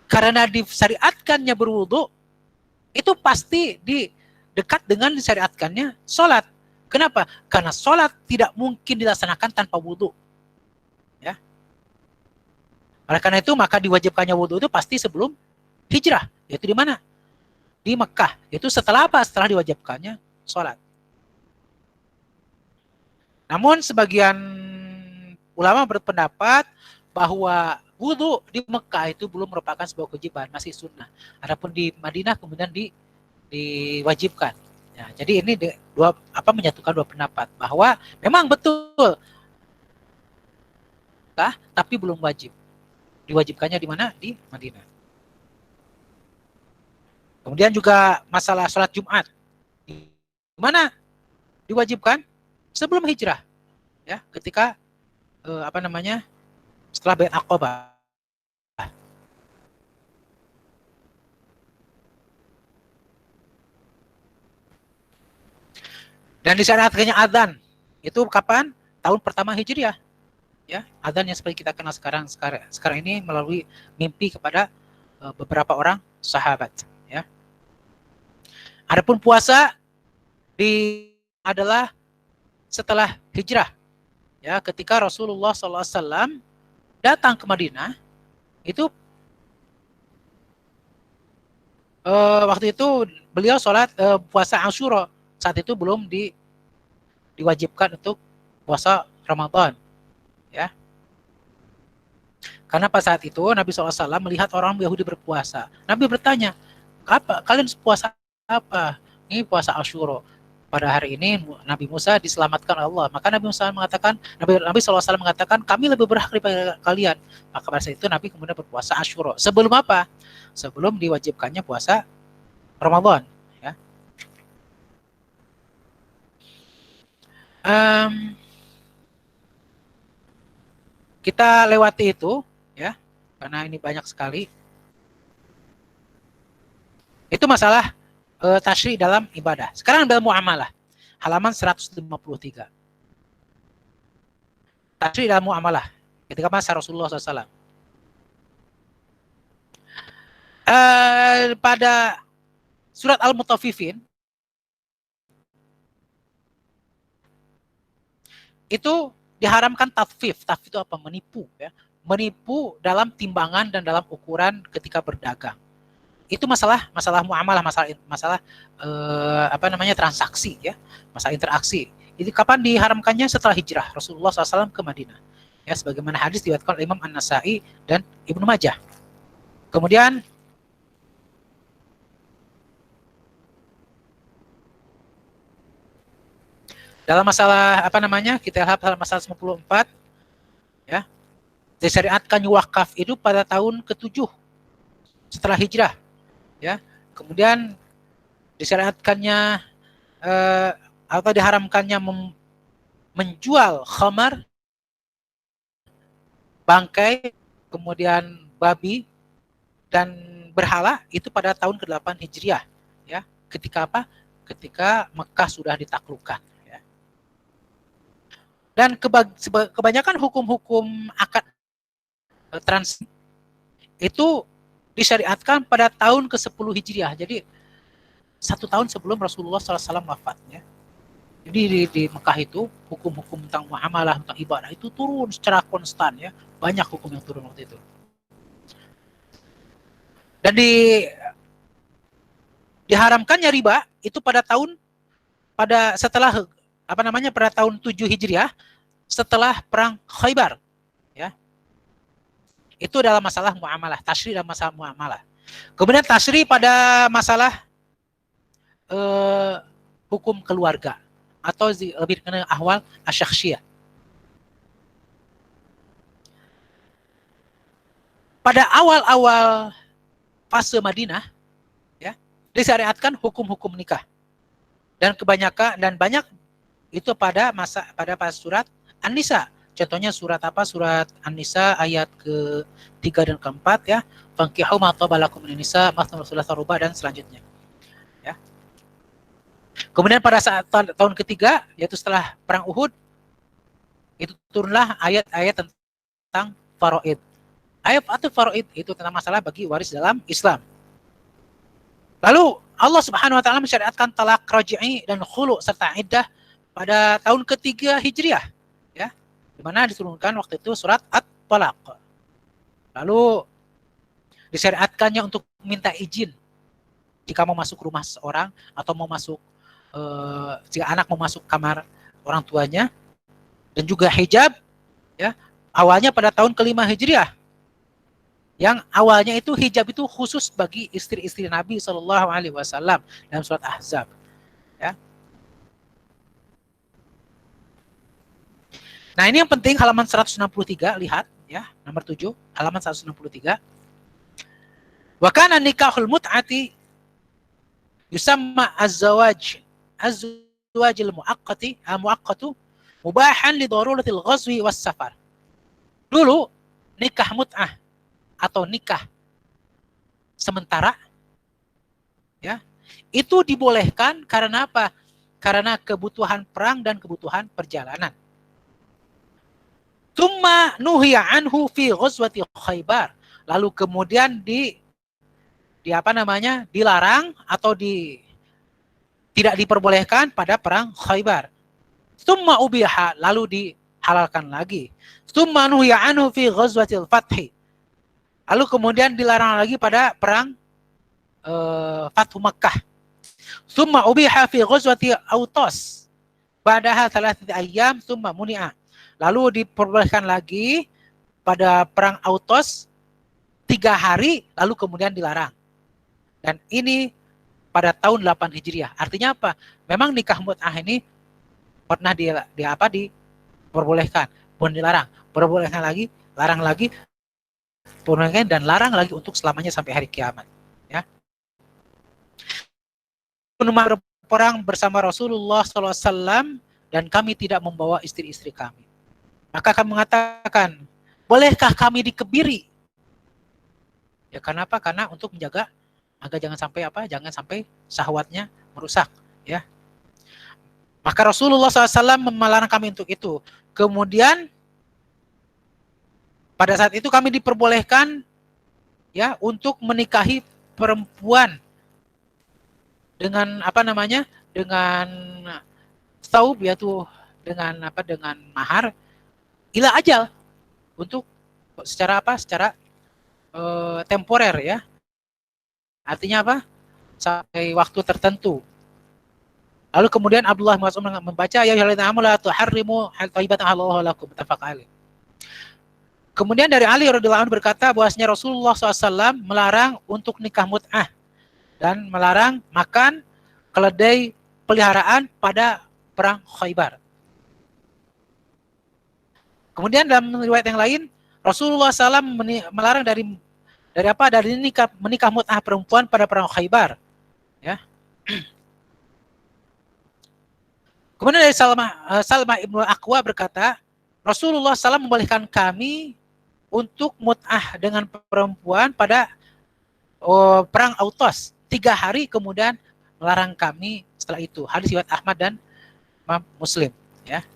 Karena disyariatkannya berwudu, itu pasti dekat dengan disyariatkannya sholat. Kenapa? Karena sholat tidak mungkin dilaksanakan tanpa wudu. Ya. Oleh karena itu maka diwajibkannya wudu itu pasti sebelum hijrah. Yaitu di mana? Di Mekah. Itu setelah apa? Setelah diwajibkannya sholat. Namun sebagian ulama berpendapat bahwa wudu di Mekah itu belum merupakan sebuah kewajiban, masih sunnah. Adapun di Madinah kemudian diwajibkan. Ya, jadi ini menyatukan dua pendapat bahwa memang betul, tapi belum wajib. Diwajibkannya di mana? Di Madinah. Kemudian juga masalah sholat Jumat. Di mana diwajibkan? Sebelum hijrah, ya, ketika setelah Bai'at Aqabah. Dan disyariatkannya adzan itu kapan? Tahun pertama Hijriah, ya. Adzan yang seperti kita kenal sekarang ini melalui mimpi kepada beberapa orang sahabat, ya. Adapun puasa adalah setelah hijrah, ya, ketika Rasulullah SAW datang ke Madinah, itu waktu itu beliau sholat puasa Asyura. Saat itu belum diwajibkan untuk puasa Ramadan, ya. Karena pada saat itu Nabi SAW melihat orang Yahudi berpuasa. Nabi bertanya, apa kalian puasa apa? Ini puasa Asyura. Pada hari ini Nabi Musa diselamatkan Allah. Maka Nabi SAW mengatakan, kami lebih berhak daripada kalian. Maka pada saat itu Nabi kemudian berpuasa Asyura. Sebelum apa? Sebelum diwajibkannya puasa Ramadan, ya. Kita lewati itu, ya, karena ini banyak sekali. Itu masalah tasyri' dalam ibadah. Sekarang dalam muamalah, halaman 153. Tasyri' dalam muamalah ketika masa Rasulullah SAW. Pada surat Al-Mutaffifin itu diharamkan tafif. Tafif itu apa? Menipu, ya. Menipu dalam timbangan dan dalam ukuran ketika berdagang. Itu masalah muamalah, masalah transaksi, ya, masalah interaksi. Itu kapan diharamkannya? Setelah hijrah Rasulullah SAW ke Madinah, ya, sebagaimana hadis diriwayatkan Imam An-Nasa'i dan Ibnu Majah. Kemudian dalam masalah apa namanya, kita lihat dalam masalah 94 ya, disyariatkannya wakaf itu pada tahun ke-7 setelah hijrah ya. Kemudian disyariatkannya atau diharamkannya menjual khamar, bangkai, kemudian babi dan berhala itu pada tahun ke-8 Hijriah ya. Ketika apa? Ketika Mekah sudah ditaklukkan ya. Dan kebanyakan hukum-hukum akad trans itu disyariatkan pada tahun ke-10 Hijriah. Jadi 1 tahun sebelum Rasulullah SAW wafatnya. Jadi di Mekah itu hukum-hukum tentang muamalah, tentang ibadah itu turun secara konstan ya. Banyak hukum yang turun waktu itu. Dan diharamkannya riba itu pada setelah apa namanya, pada tahun 7 Hijriah setelah perang Khaybar ya. Itu dalam masalah muamalah, tasyri dalam masalah muamalah. Kemudian tasyri pada masalah hukum keluarga atau lebih dikenal ahwal asyakhsiyah. Pada awal-awal fase Madinah ya, disyariatkan hukum-hukum nikah. Dan kebanyakan dan banyak itu pada surat An-Nisa. Contohnya surat apa? Surat An-Nisa ayat ke-3 dan ke-4 ya. Fankihu ma taba lakum minan nisa masna wa thulatha ruba' dan selanjutnya. Ya. Kemudian pada saat tahun ketiga yaitu setelah perang Uhud itu turunlah ayat-ayat tentang faraid. Ayat atau faraid itu tentang masalah bagi waris dalam Islam. Lalu Allah Subhanahu wa taala mensyariatkan talak raj'i dan khulu serta iddah pada tahun ketiga Hijriah ya. Di mana diturunkan waktu itu surat At-Talaq. Lalu disyariatkannya untuk minta izin jika mau masuk rumah seorang atau mau masuk jika anak mau masuk kamar orang tuanya, dan juga hijab ya. Awalnya pada tahun ke-5 Hijriah. Yang awalnya itu hijab itu khusus bagi istri-istri Nabi SAW dalam surat Ahzab ya. Nah, ini yang penting halaman 163, lihat ya, nomor 7, halaman 163. Wa kana nikahul mut'ati yusamma az-zawajil muaqqatu mubahan li daruratil ghazwi was safar. Dulu nikah mut'ah atau nikah sementara ya, itu dibolehkan karena apa? Karena kebutuhan perang dan kebutuhan perjalanan. Tsumma nuhiya anhu fi ghazwati Khaybar. Lalu kemudian dilarang atau tidak diperbolehkan pada perang Khaybar. Tsumma ubiha, lalu dihalalkan lagi. Tsumma nuhiya anhu fi ghazwatil Fath. Lalu kemudian dilarang lagi pada perang Fathu Makkah. Tsumma ubiha fi ghazwati Autas. Ba'daha 3 ayyam tsumma muni'a. Lalu diperbolehkan lagi pada perang Autos 3 hari, lalu kemudian dilarang. Dan ini pada tahun 8 Hijriah. Artinya apa? Memang nikah mut'ah ini pernah diperbolehkan, pun dilarang, perbolehkan lagi, larang lagi, perbolehkan dan larang lagi untuk selamanya sampai hari kiamat. Ya. Perang bersama Rasulullah SAW dan kami tidak membawa istri-istri kami. Maka kami mengatakan, bolehkah kami dikebiri? Ya kenapa? Karena untuk menjaga agar jangan sampai syahwatnya merusak. Ya. Maka Rasulullah SAW melarang kami untuk itu. Kemudian pada saat itu kami diperbolehkan ya untuk menikahi perempuan dengan dengan saub, yaitu dengan mahar ila ajal, untuk secara temporer ya. Artinya apa? Sampai waktu tertentu. Lalu kemudian Abdullah bin Mas'ud membaca ya ayyuhalladzina amanu la tuharrimu thayyibatin halallahu lakum, muttafaq alaih. Kemudian dari Ali radhiyallahu anhu berkata bahwasanya Rasulullah SAW melarang untuk nikah mut'ah dan melarang makan keledai peliharaan pada perang Khaybar. Kemudian dalam riwayat yang lain, Rasulullah SAW melarang dari menikah mut'ah perempuan pada perang Khaybar. Ya. Kemudian dari Salmah ibnu Aqwa berkata, Rasulullah SAW membolehkan kami untuk mut'ah dengan perempuan pada perang Autos 3 hari, kemudian melarang kami setelah itu. Hadis riwayat Ahmad dan Muslim. Ya.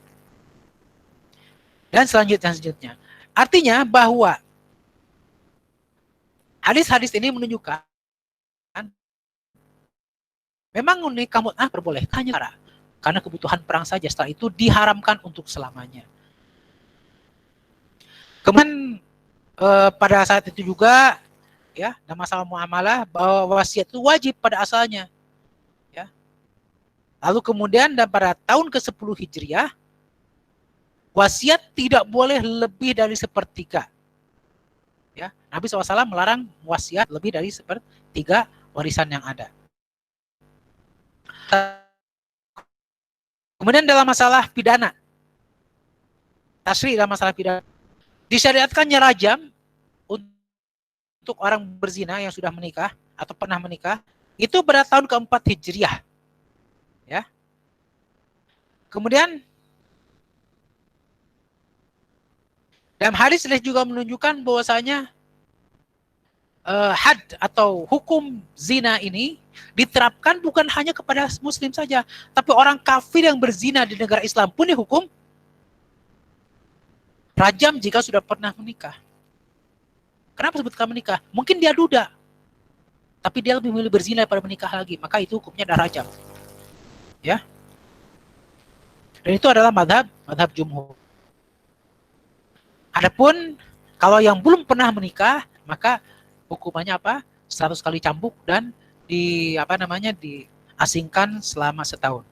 Dan selanjutnya. Artinya bahwa hadis-hadis ini menunjukkan memang nikah mut'ah perbolehkannya karena kebutuhan perang saja. Setelah itu diharamkan untuk selamanya. Kemudian pada saat itu juga ya, dalam masalah muamalah bahwa wasiat itu wajib pada asalnya. Ya. Lalu kemudian dan pada tahun ke-10 Hijriah wasiat tidak boleh lebih dari sepertiga. Ya, Nabi SAW melarang wasiat lebih dari sepertiga warisan yang ada. Kemudian dalam masalah pidana, tasri dalam masalah pidana, disyariatkannya rajam untuk orang berzina yang sudah menikah atau pernah menikah, itu pada tahun ke-4 Hijriah. Ya. Kemudian dalam hadis juga menunjukkan bahwasanya had atau hukum zina ini diterapkan bukan hanya kepada muslim saja, tapi orang kafir yang berzina di negara Islam pun dihukum rajam jika sudah pernah menikah. Kenapa sebutkan menikah? Mungkin dia duda, tapi dia lebih memilih berzina daripada menikah lagi, maka itu hukumnya adalah rajam. Ya. Dan itu adalah madhab jumhur. Adapun kalau yang belum pernah menikah, maka hukumannya apa? 100 kali cambuk dan diasingkan selama setahun.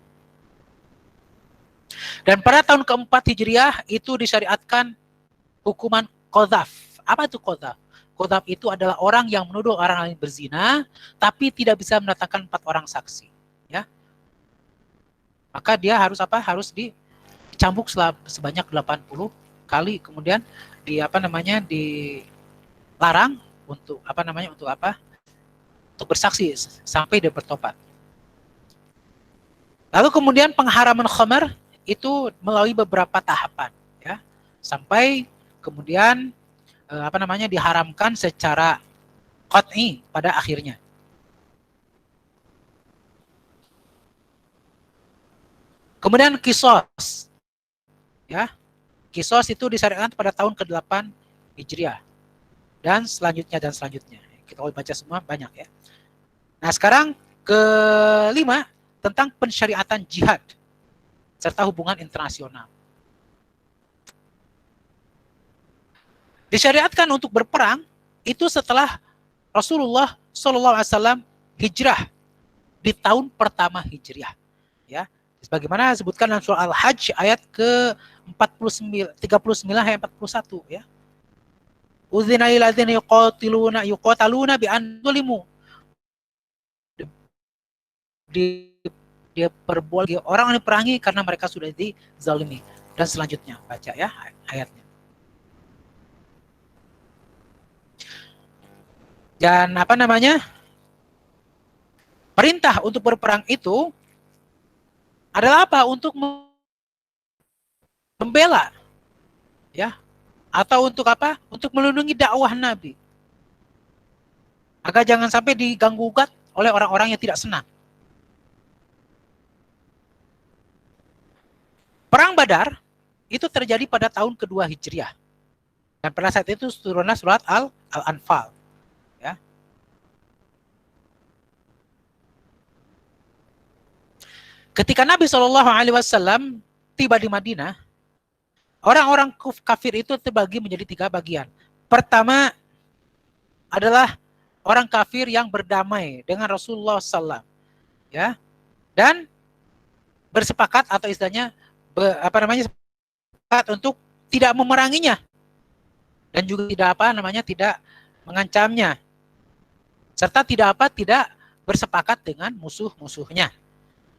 Dan pada tahun ke-4 Hijriah itu disyariatkan hukuman qadzaf. Apa itu qadzaf? Qadzaf itu adalah orang yang menuduh orang lain berzina tapi tidak bisa mendatangkan 4 orang saksi, ya. Maka dia harus dicambuk sebanyak 80 kali, kemudian dilarang untuk bersaksi sampai dia bertobat. Lalu kemudian pengharaman khamar itu melalui beberapa tahapan, ya, sampai kemudian diharamkan secara qat'i pada akhirnya. Kemudian kisos, ya. Kisos itu disyariatkan pada tahun ke-8 Hijriah. Dan selanjutnya. Kita baca semua, banyak ya. Nah, sekarang ke-5 tentang pensyariatan jihad serta hubungan internasional. Disyariatkan untuk berperang itu setelah Rasulullah SAW hijrah di tahun pertama Hijriah. Ya. Sebagaimana disebutkan dalam surah Al-Hajj ayat ke-39 ayat 41, ya. Udzina lil ladzina yuqataluna bi an zulimu. Dia perboleh orang yang diperangi karena mereka sudah dizalimi. Dan selanjutnya baca ya ayatnya. Dan perintah untuk berperang itu adalah apa? Untuk membela, ya, atau untuk apa? Untuk melindungi dakwah Nabi agar jangan sampai diganggu-gugat oleh orang-orang yang tidak senang. Perang Badar itu terjadi pada tahun kedua Hijriah, dan pada saat itu turunlah surat Al-Anfal, ya. Ketika Nabi SAW tiba di Madinah, orang-orang kafir itu terbagi menjadi 3 bagian. Pertama adalah orang kafir yang berdamai dengan Rasulullah SAW, ya, dan bersepakat atau istilahnya sepakat untuk tidak memeranginya. dan juga tidak mengancamnya, serta tidak bersepakat dengan musuh-musuhnya,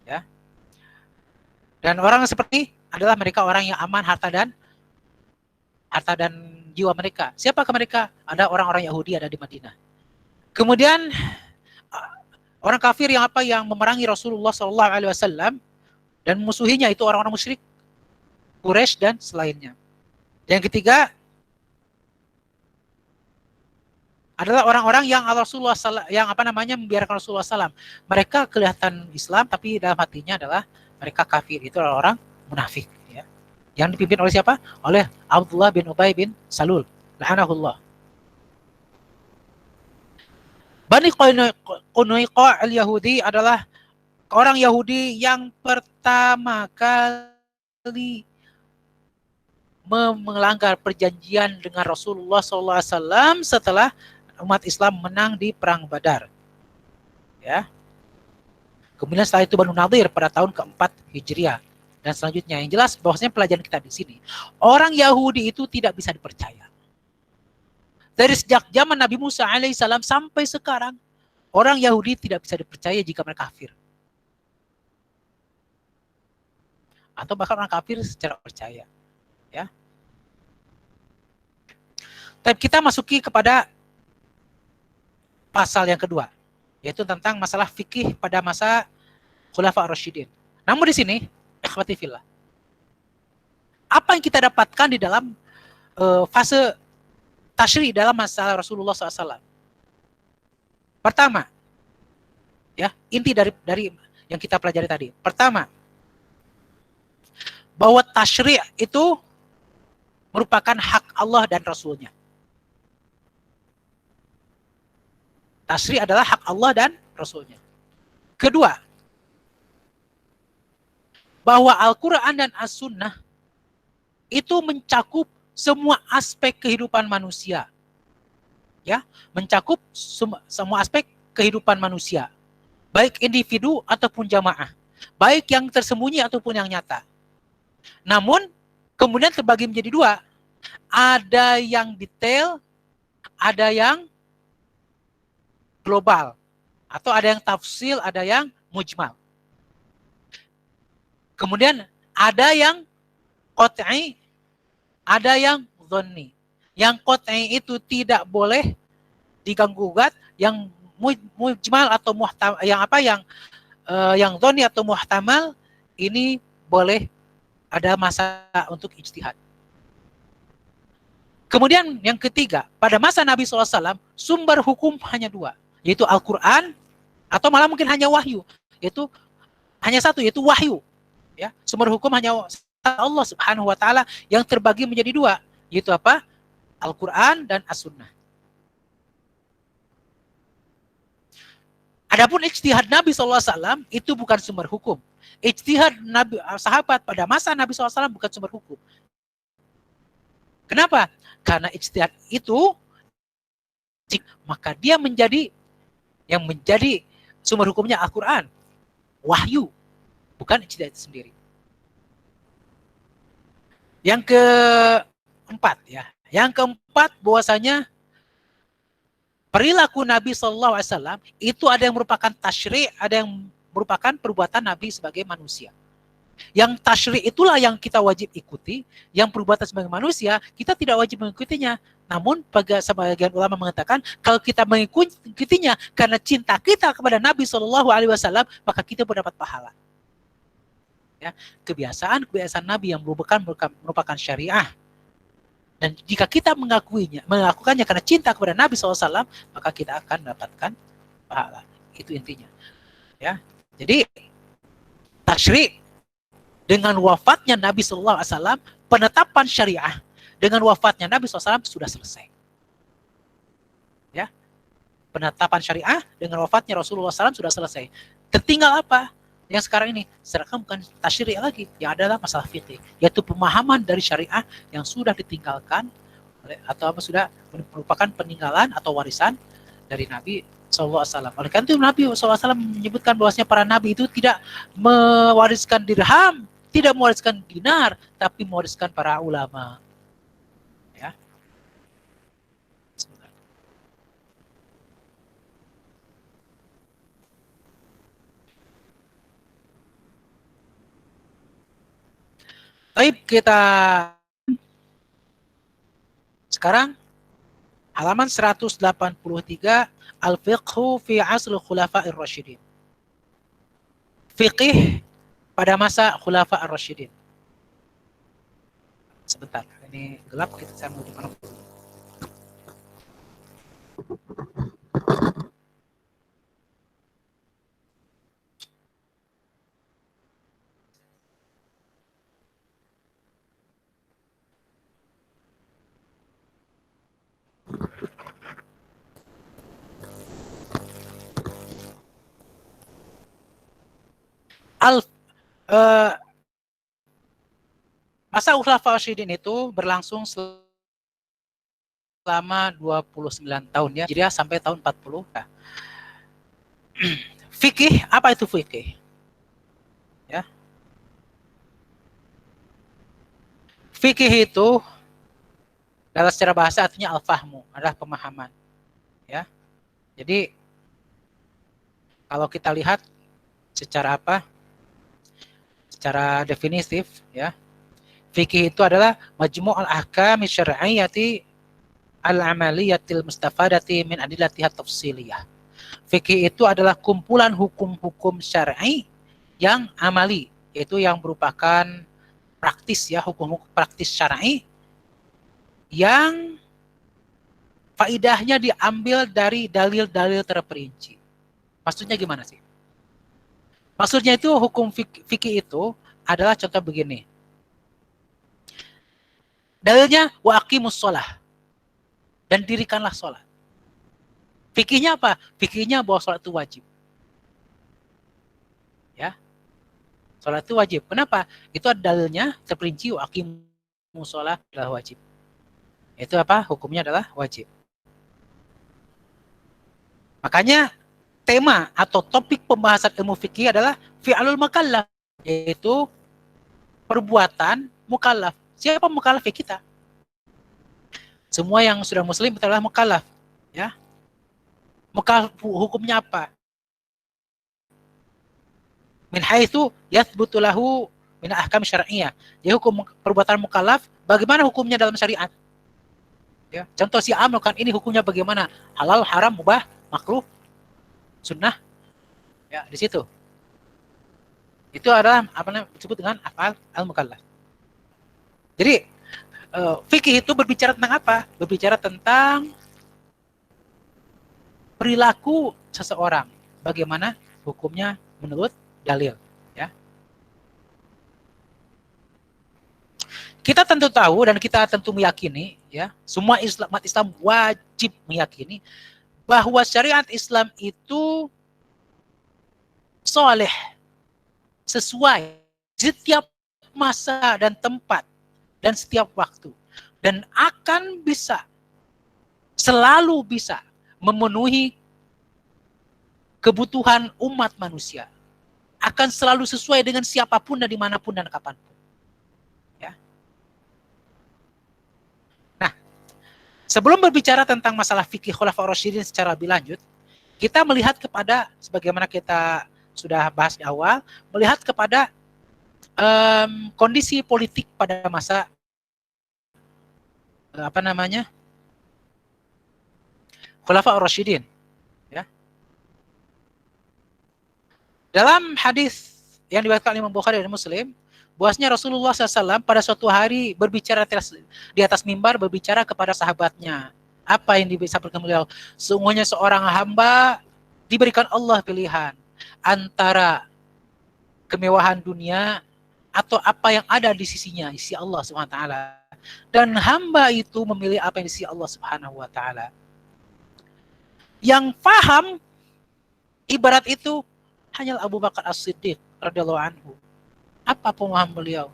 ya. Dan orang seperti adalah mereka orang yang aman harta dan jiwa mereka. Siapakah mereka? Ada orang-orang Yahudi ada di Madinah. Kemudian orang kafir yang memerangi Rasulullah SAW dan musuhinya itu orang-orang musyrik Quraisy dan selainnya. Yang ketiga adalah orang-orang yang Rasulullah yang membiarkan Rasulullah SAW. Mereka kelihatan Islam tapi dalam hatinya adalah mereka kafir. Itu orang munafik, ya. Yang dipimpin oleh siapa? Oleh Abdullah bin Ubay bin Salul, la'anahullah. Bani Qunayqa al-Yahudi adalah orang Yahudi yang pertama kali melanggar perjanjian dengan Rasulullah SAW setelah umat Islam menang di Perang Badar. Ya. Kemudian setelah itu Banu Nadir pada tahun keempat Hijriah. Dan selanjutnya yang jelas bahwasanya pelajaran kita di sini, orang Yahudi itu tidak bisa dipercaya. Dari sejak zaman Nabi Musa alaihissalam sampai sekarang, orang Yahudi tidak bisa dipercaya jika mereka kafir. Atau bahkan orang kafir secara percaya. Ya. Tapi kita masuki kepada pasal yang kedua, yaitu tentang masalah fikih pada masa Khulafa Ar-Rasyidin. Namun di sini, ikhwati fillah, apa yang kita dapatkan di dalam fase tasyri' dalam masalah Rasulullah SAW? Pertama, ya, inti dari yang kita pelajari tadi. Pertama, bahwa tasyri' itu merupakan hak Allah dan Rasulnya. Tasyri' adalah hak Allah dan Rasulnya. Kedua, bahwa Al-Quran dan As-Sunnah itu mencakup semua aspek kehidupan manusia. Ya, mencakup semua aspek kehidupan manusia. Baik individu ataupun jamaah. Baik yang tersembunyi ataupun yang nyata. Namun, kemudian terbagi menjadi dua. Ada yang detail, ada yang global, atau ada yang tafsil, ada yang mujmal. Kemudian ada yang qat'i, ada yang dhonni. Yang qat'i itu tidak boleh diganggu-gugat, yang mujmal atau yang dhonni atau muhtamal ini boleh ada masa untuk ijtihad. Kemudian yang ketiga, pada masa Nabi SAW, sumber hukum hanya dua, yaitu Al-Quran, atau malah mungkin hanya wahyu, yaitu hanya satu, yaitu wahyu. Ya, sumber hukum hanya Allah Subhanahu wa Ta'ala yang terbagi menjadi dua, yaitu apa? Al-Quran dan As-Sunnah. Adapun ijtihad Nabi SAW itu bukan sumber hukum. Ijtihad sahabat pada masa Nabi SAW bukan sumber hukum. Kenapa? Karena ijtihad itu maka dia menjadi sumber hukumnya Al-Quran, wahyu, bukan ijtihad itu sendiri. Yang keempat, ya. Yang keempat, bahwasanya perilaku Nabi SAW itu ada yang merupakan tasyri', ada yang merupakan perbuatan Nabi sebagai manusia. Yang tasyri' itulah yang kita wajib ikuti, yang perbuatan sebagai manusia kita tidak wajib mengikutinya. Namun sebagian ulama mengatakan kalau kita mengikutinya karena cinta kita kepada Nabi SAW, maka kita mendapat pahala. Ya, kebiasaan Nabi yang merupakan syariah. Dan jika kita melakukannya karena cinta kepada Nabi SAW, maka kita akan mendapatkan pahala. Itu intinya. Ya, jadi tasyri' dengan wafatnya Nabi SAW, penetapan syariah dengan wafatnya Nabi SAW sudah selesai. Ya, penetapan syariah dengan wafatnya Rasulullah SAW sudah selesai. Tertinggal apa? Yang sekarang ini serahkan bukan tasyri' lagi, yang adalah masalah fikih, yaitu pemahaman dari syariah yang sudah ditinggalkan atau sudah merupakan peninggalan atau warisan dari Nabi SAW. Oleh karena itu Nabi SAW menyebutkan bahwasanya para nabi itu tidak mewariskan dirham, tidak mewariskan dinar, tapi mewariskan para ulama. Ya. Baik, kita sekarang halaman 183, Al-Fiqhu fi Asr Khulafa'ir Rasyidin. Fiqih pada masa Khulafa ar-Rasyidin. Sebentar, ini gelap, saya mau di mana? Masa Khulafa ar-Rasyidin itu berlangsung selama 29 tahun ya. Jadi sampai tahun 40. Nah. Fikih, apa itu fikih? Ya. Fikih itu dalam secara bahasa artinya al-fahmu, adalah pemahaman. Ya. Jadi kalau kita lihat secara apa? Secara definitif ya. Fikih itu adalah majmu' al-ahkam syar'iyyati al-amaliyatil mustafadati min adillatiha tafsiliyah. Fikih itu adalah kumpulan hukum-hukum syar'i yang amali, yaitu yang merupakan praktis ya, hukum-hukum praktis syar'i yang faidahnya diambil dari dalil-dalil terperinci. Maksudnya gimana sih? Maksudnya itu hukum fikih itu adalah contoh begini. Dalilnya wa aqimus shalah, dan dirikanlah sholat. Fikihnya apa? Fikihnya bahwa sholat itu wajib. Ya, sholat itu wajib. Kenapa? Itu ada dalilnya terperinci wa aqimus shalah adalah wajib. Itu apa? Hukumnya adalah wajib. Makanya tema atau topik pembahasan ilmu fikih adalah fi'alul mukallaf, yaitu perbuatan mukallaf. Siapa mukallaf? Ya kita. Semua yang sudah muslim itu adalah mukallaf, ya. Mukallaf hukumnya apa? Min haitsu yathbutu lahu min ahkam syar'iyyah. Jadi hukum perbuatan mukallaf bagaimana hukumnya dalam syariat? Ya, contoh si A melakukan ini hukumnya bagaimana? Halal, haram, mubah, makruh, sunnah. Ya, di situ. Itu adalah apa namanya disebut dengan af'al al-mukallaf. Jadi fikih itu berbicara tentang apa? Berbicara tentang perilaku seseorang, bagaimana hukumnya menurut dalil, ya. Kita tentu tahu dan kita tentu meyakini, ya, semua umat Islam wajib meyakini bahwa syariat Islam itu soleh, sesuai setiap masa dan tempat dan setiap waktu, dan akan bisa, selalu bisa memenuhi kebutuhan umat manusia, akan selalu sesuai dengan siapapun dan dimanapun dan kapanpun. Ya. Nah, sebelum berbicara tentang masalah fikih Khulafa ar-Rasyidin secara lebih lanjut, kita melihat kepada, sebagaimana kita sudah bahas di awal, melihat kepada kondisi politik pada masa apa namanya Khulafa ar-Rasyidin. Ya. Dalam hadis yang diriwayatkan Imam Bukhari dan Muslim, bahwasanya Rasulullah SAW pada suatu hari berbicara di atas mimbar, berbicara kepada sahabatnya. Apa yang disampaikan beliau? Sungguhnya seorang hamba diberikan Allah pilihan antara kemewahan dunia atau apa yang ada di sisinya, sisi Allah Subhanahu wa taala. Dan hamba itu memilih apa yang di sisi Allah Subhanahu wa taala. Yang paham ibarat itu hanya Abu Bakar As-Siddiq radhiyallahu anhu. Apa pemahaman beliau?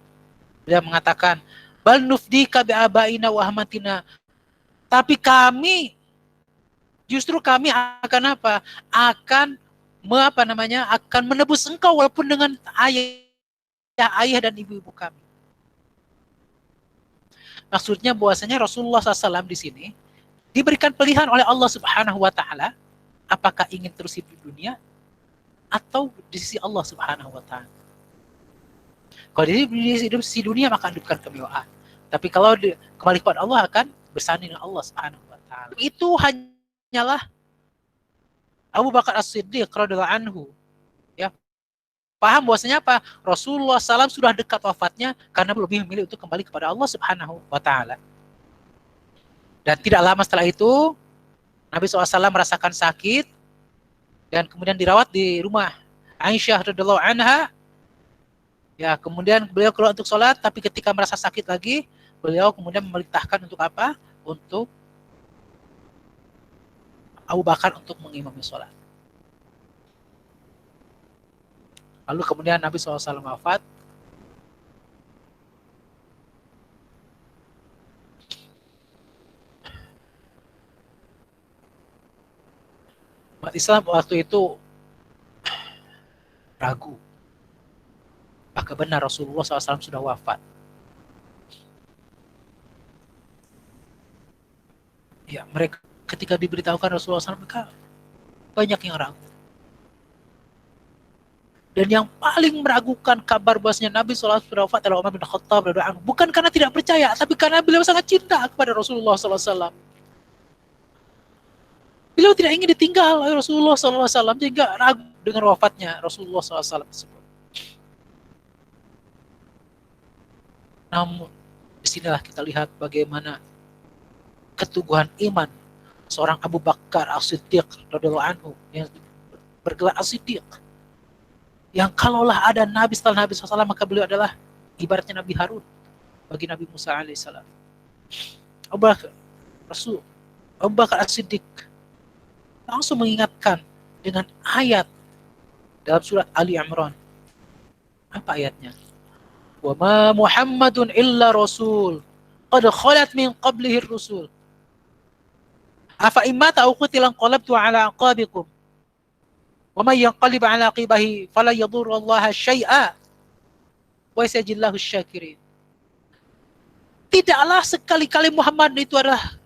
Beliau mengatakan, bal nufdika bi abaina wa ahmatina. Tapi kami, justru kami akan apa? Akan akan menebus engkau walaupun dengan ayah dan ibu-ibu kami. Maksudnya bahwasanya Rasulullah SAW di sini diberikan pilihan oleh Allah Subhanahu wa taala, apakah ingin terus hidup di dunia atau di sisi Allah Subhanahu wa taala. Kalau hidup si dunia maka hidupkan kemewahan. Tapi kalau kembali kepada Allah akan bersanding dengan Allah Subhanahu wa taala. Itu hanyalah Abu Bakar As-Siddiq radhiyallahu anhu. Ya, paham bahwasanya apa? Rasulullah SAW sudah dekat wafatnya karena lebih memilih untuk kembali kepada Allah Subhanahu wa taala. Dan tidak lama setelah itu Nabi SAW merasakan sakit dan kemudian dirawat di rumah Aisyah radhiyallahu anha. Ya, kemudian beliau keluar untuk sholat, tapi ketika merasa sakit lagi, beliau kemudian memerintahkan untuk apa? Untuk Abu Bakar untuk mengimami sholat. Lalu kemudian Nabi SAW wafat. Umat Islam waktu itu ragu. Apakah benar Rasulullah SAW sudah wafat? Ya, mereka ketika diberitahukan Rasulullah SAW, mereka banyak yang ragu. Dan yang paling meragukan kabar bahwasanya Nabi SAW sudah wafat adalah Umar bin Khattab radhiyallahu anhu. Bukan karena tidak percaya, tapi karena beliau sangat cinta kepada Rasulullah SAW. Beliau tidak ingin ditinggal oleh Rasulullah SAW, sehingga ragu dengan wafatnya Rasulullah SAW tersebut. Namun, disinilah kita lihat bagaimana keteguhan iman seorang Abu Bakar As-Siddiq radhiyallahu anhu yang bergelar As-Siddiq. Yang kalaulah ada Nabi setelah Nabi SAW, maka beliau adalah ibaratnya Nabi Harun bagi Nabi Musa alaihissalam. Abu Bakar As-Siddiq langsung mengingatkan dengan ayat dalam surat Ali Imran. Apa ayatnya? Wa ma Muhammadun illa rasul qad khalat min qablihi ar-rusul afa imma ta'uqtilan qalabtu ala aqabikum wa may yanqalib ala aqibahi fala yadurru Allah syai'a wa sayajillahu syakirin. Tidaklah sekali-kali Muhammad itu adalah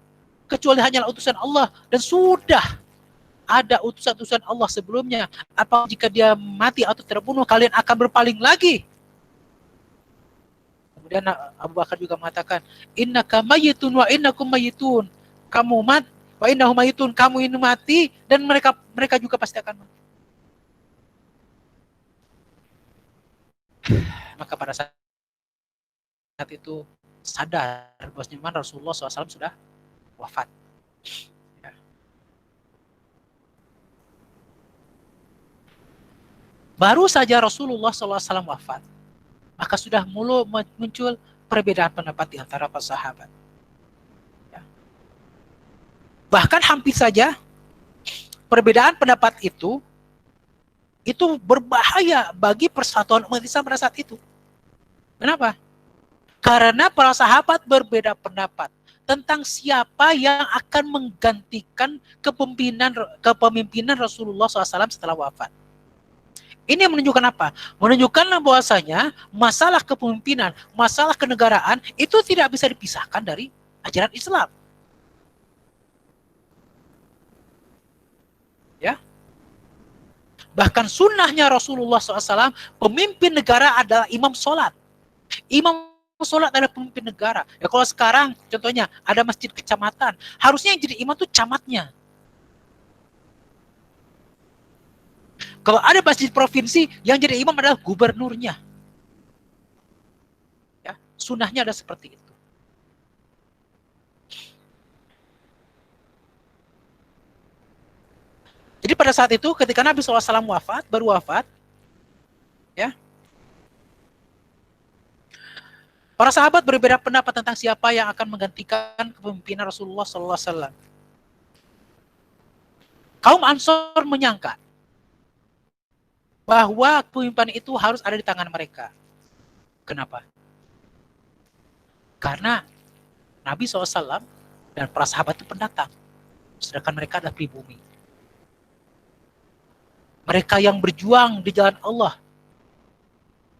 kecuali hanyalah utusan Allah, dan sudah ada utusan-utusan Allah sebelumnya. Apa jika dia mati atau terbunuh, kalian akan berpaling lagi? Kemudian Abu Bakar juga mengatakan, innaka mayyitun wa innakum mayyitun. Kamu mati, wa innahum mayyitun, kamu ini mati dan mereka juga pasti akan mati. Maka pada saat itu sadar bahwasanya Rasulullah SAW sudah wafat. Ya. Baru saja Rasulullah SAW wafat, maka sudah mulai muncul perbedaan pendapat di antara para sahabat. Ya. Bahkan hampir saja perbedaan pendapat itu berbahaya bagi persatuan umat Islam pada saat itu. Kenapa? Karena para sahabat berbeda pendapat tentang siapa yang akan menggantikan kepemimpinan Rasulullah SAW setelah wafat. Ini menunjukkan apa? Menunjukkan bahwasanya masalah kepemimpinan, masalah kenegaraan itu tidak bisa dipisahkan dari ajaran Islam. Ya. Bahkan sunnahnya Rasulullah SAW, pemimpin negara adalah imam sholat. Imam sholat adalah pemimpin negara. Ya, kalau sekarang contohnya ada masjid kecamatan, harusnya yang jadi imam itu camatnya. Kalau ada masjid provinsi, yang jadi imam adalah gubernurnya. Ya, sunnahnya ada seperti itu. Jadi pada saat itu, ketika Nabi SAW baru wafat, ya, para sahabat berbeda pendapat tentang siapa yang akan menggantikan kepemimpinan Rasulullah SAW. Kaum Ansor menyangka bahwa kepemimpinan itu harus ada di tangan mereka. Kenapa? Karena Nabi SAW dan para sahabat itu pendatang, sedangkan mereka adalah pribumi. Mereka yang berjuang di jalan Allah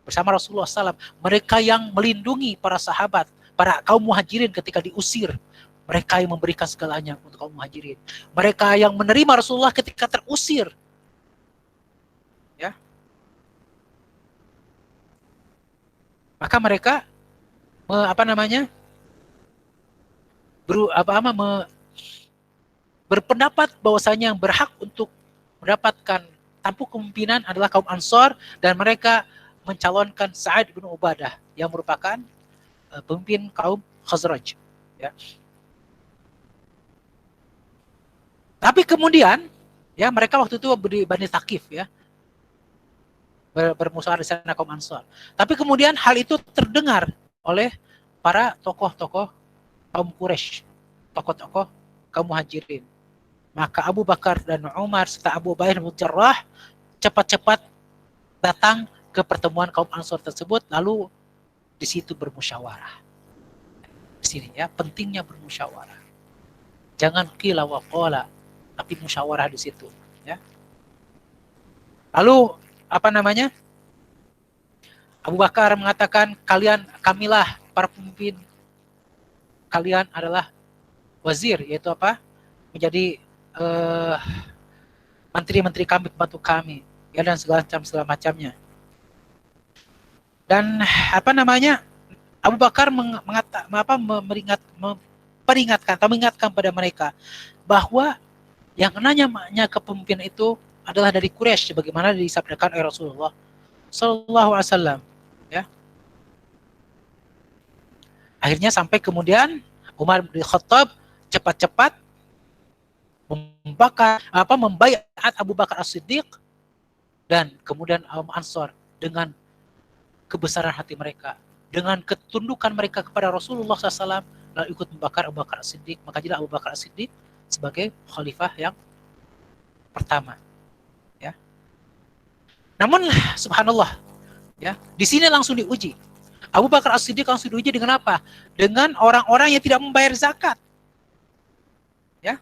bersama Rasulullah SAW, mereka yang melindungi para sahabat, para kaum muhajirin ketika diusir, mereka yang memberikan segalanya untuk kaum muhajirin. Mereka yang menerima Rasulullah ketika terusir. Ya. Maka mereka berpendapat bahwasanya yang berhak untuk mendapatkan tampuk kepemimpinan adalah kaum Ansor, dan mereka mencalonkan Sa'ad bin Ubadah yang merupakan pemimpin kaum Khazraj. Ya. Tapi kemudian, ya mereka waktu itu Bani Thaqif, ya, bermusuhan di sana kaum Ansor. Tapi kemudian hal itu terdengar oleh para tokoh-tokoh kaum Quraisy, tokoh-tokoh kaum Muhajirin. Maka Abu Bakar dan Umar serta Abu Ubaidah bin Jarrah cepat-cepat datang ke pertemuan kaum Ansor tersebut, lalu di situ bermusyawarah. Di sini ya, pentingnya bermusyawarah. Jangan qila wa qala, tapi musyawarah di situ, ya. Lalu Abu Bakar mengatakan, kamilah para pemimpin, kalian adalah wazir, yaitu menjadi menteri-menteri kami, pembantu kami, ya, dan segala macamnya. Dan Abu Bakar mengingatkan pada mereka bahwa yang namanya kepemimpinan itu adalah dari Quraisy, sebagaimana disabdakan oleh Rasulullah Sallallahu Alaihi Wasallam. Ya. Akhirnya sampai kemudian Umar bin Khattab cepat-cepat membayar Abu Bakar As-Siddiq, dan kemudian Ansor dengan kebesaran hati mereka, dengan ketundukan mereka kepada Rasulullah SAW, lalu ikut membakar Abu Bakar As-Siddiq. Maka jadi Abu Bakar As-Siddiq sebagai khalifah yang pertama. Ya. Namun subhanallah, ya, di sini langsung diuji. Abu Bakar As-Siddiq langsung diuji dengan apa? Dengan orang-orang yang tidak membayar zakat. Ya.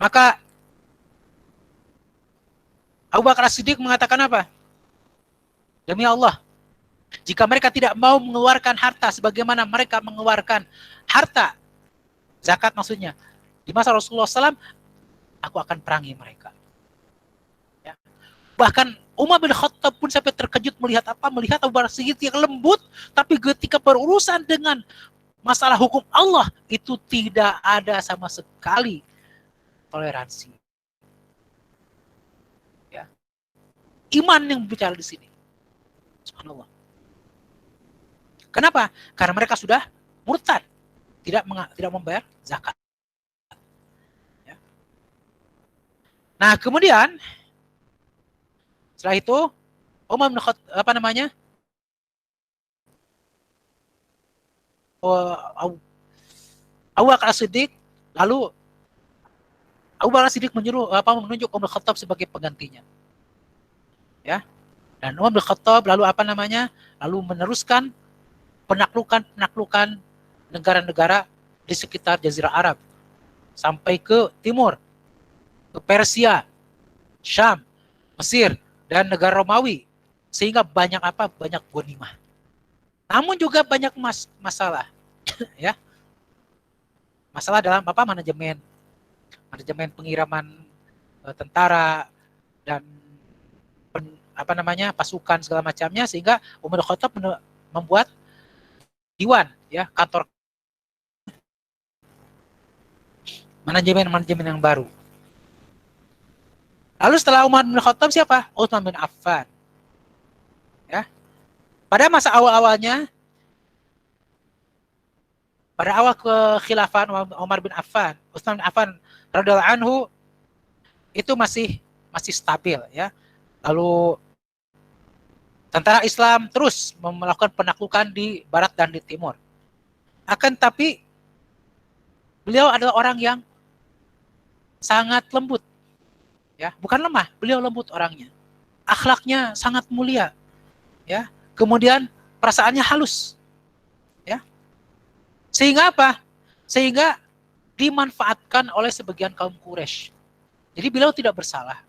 Maka Abu Bakar As-Siddiq mengatakan apa? Demi Allah, jika mereka tidak mau mengeluarkan harta sebagaimana mereka mengeluarkan harta zakat, maksudnya di masa Rasulullah SAW, aku akan perangi mereka. Ya. Bahkan Umar bin Khattab pun sampai terkejut melihat Abu Bakar As-Siddiq yang lembut, tapi ketika berurusan dengan masalah hukum Allah itu tidak ada sama sekali toleransi. Ya. Iman yang bicara di sini. Subhanallah. Kenapa? Karena mereka sudah murtad, tidak membayar zakat. Ya. Nah, kemudian setelah itu Umar bin Khattab Abu Bakar As-Siddiq, lalu Abu Bakar As-Siddiq menunjuk Umar bin Khattab sebagai penggantinya. Ya. Dan Umar bin Khattab lalu lalu meneruskan penaklukan negara-negara di sekitar Jazirah Arab sampai ke timur, ke Persia, Syam, Mesir, dan negara Romawi, sehingga banyak ghanimah. Namun juga banyak masalah, ya. Masalah dalam manajemen pengiriman tentara dan pasukan segala macamnya, sehingga Umar bin Khattab membuat diwan, ya, kantor manajemen yang baru. Lalu setelah Umar bin Khattab siapa? Utsman bin Affan. Ya. Pada masa awal-awalnya, pada awal kekhilafan Umar bin Affan, Utsman bin Affan radhiyallahu anhu itu masih stabil, ya. Lalu tentara Islam terus melakukan penaklukan di barat dan di timur. Akan tapi beliau adalah orang yang sangat lembut, ya, bukan lemah, beliau lembut orangnya. Akhlaknya sangat mulia, ya. Kemudian perasaannya halus, ya. Sehingga apa? Sehingga dimanfaatkan oleh sebagian kaum Quraisy. Jadi beliau tidak bersalah.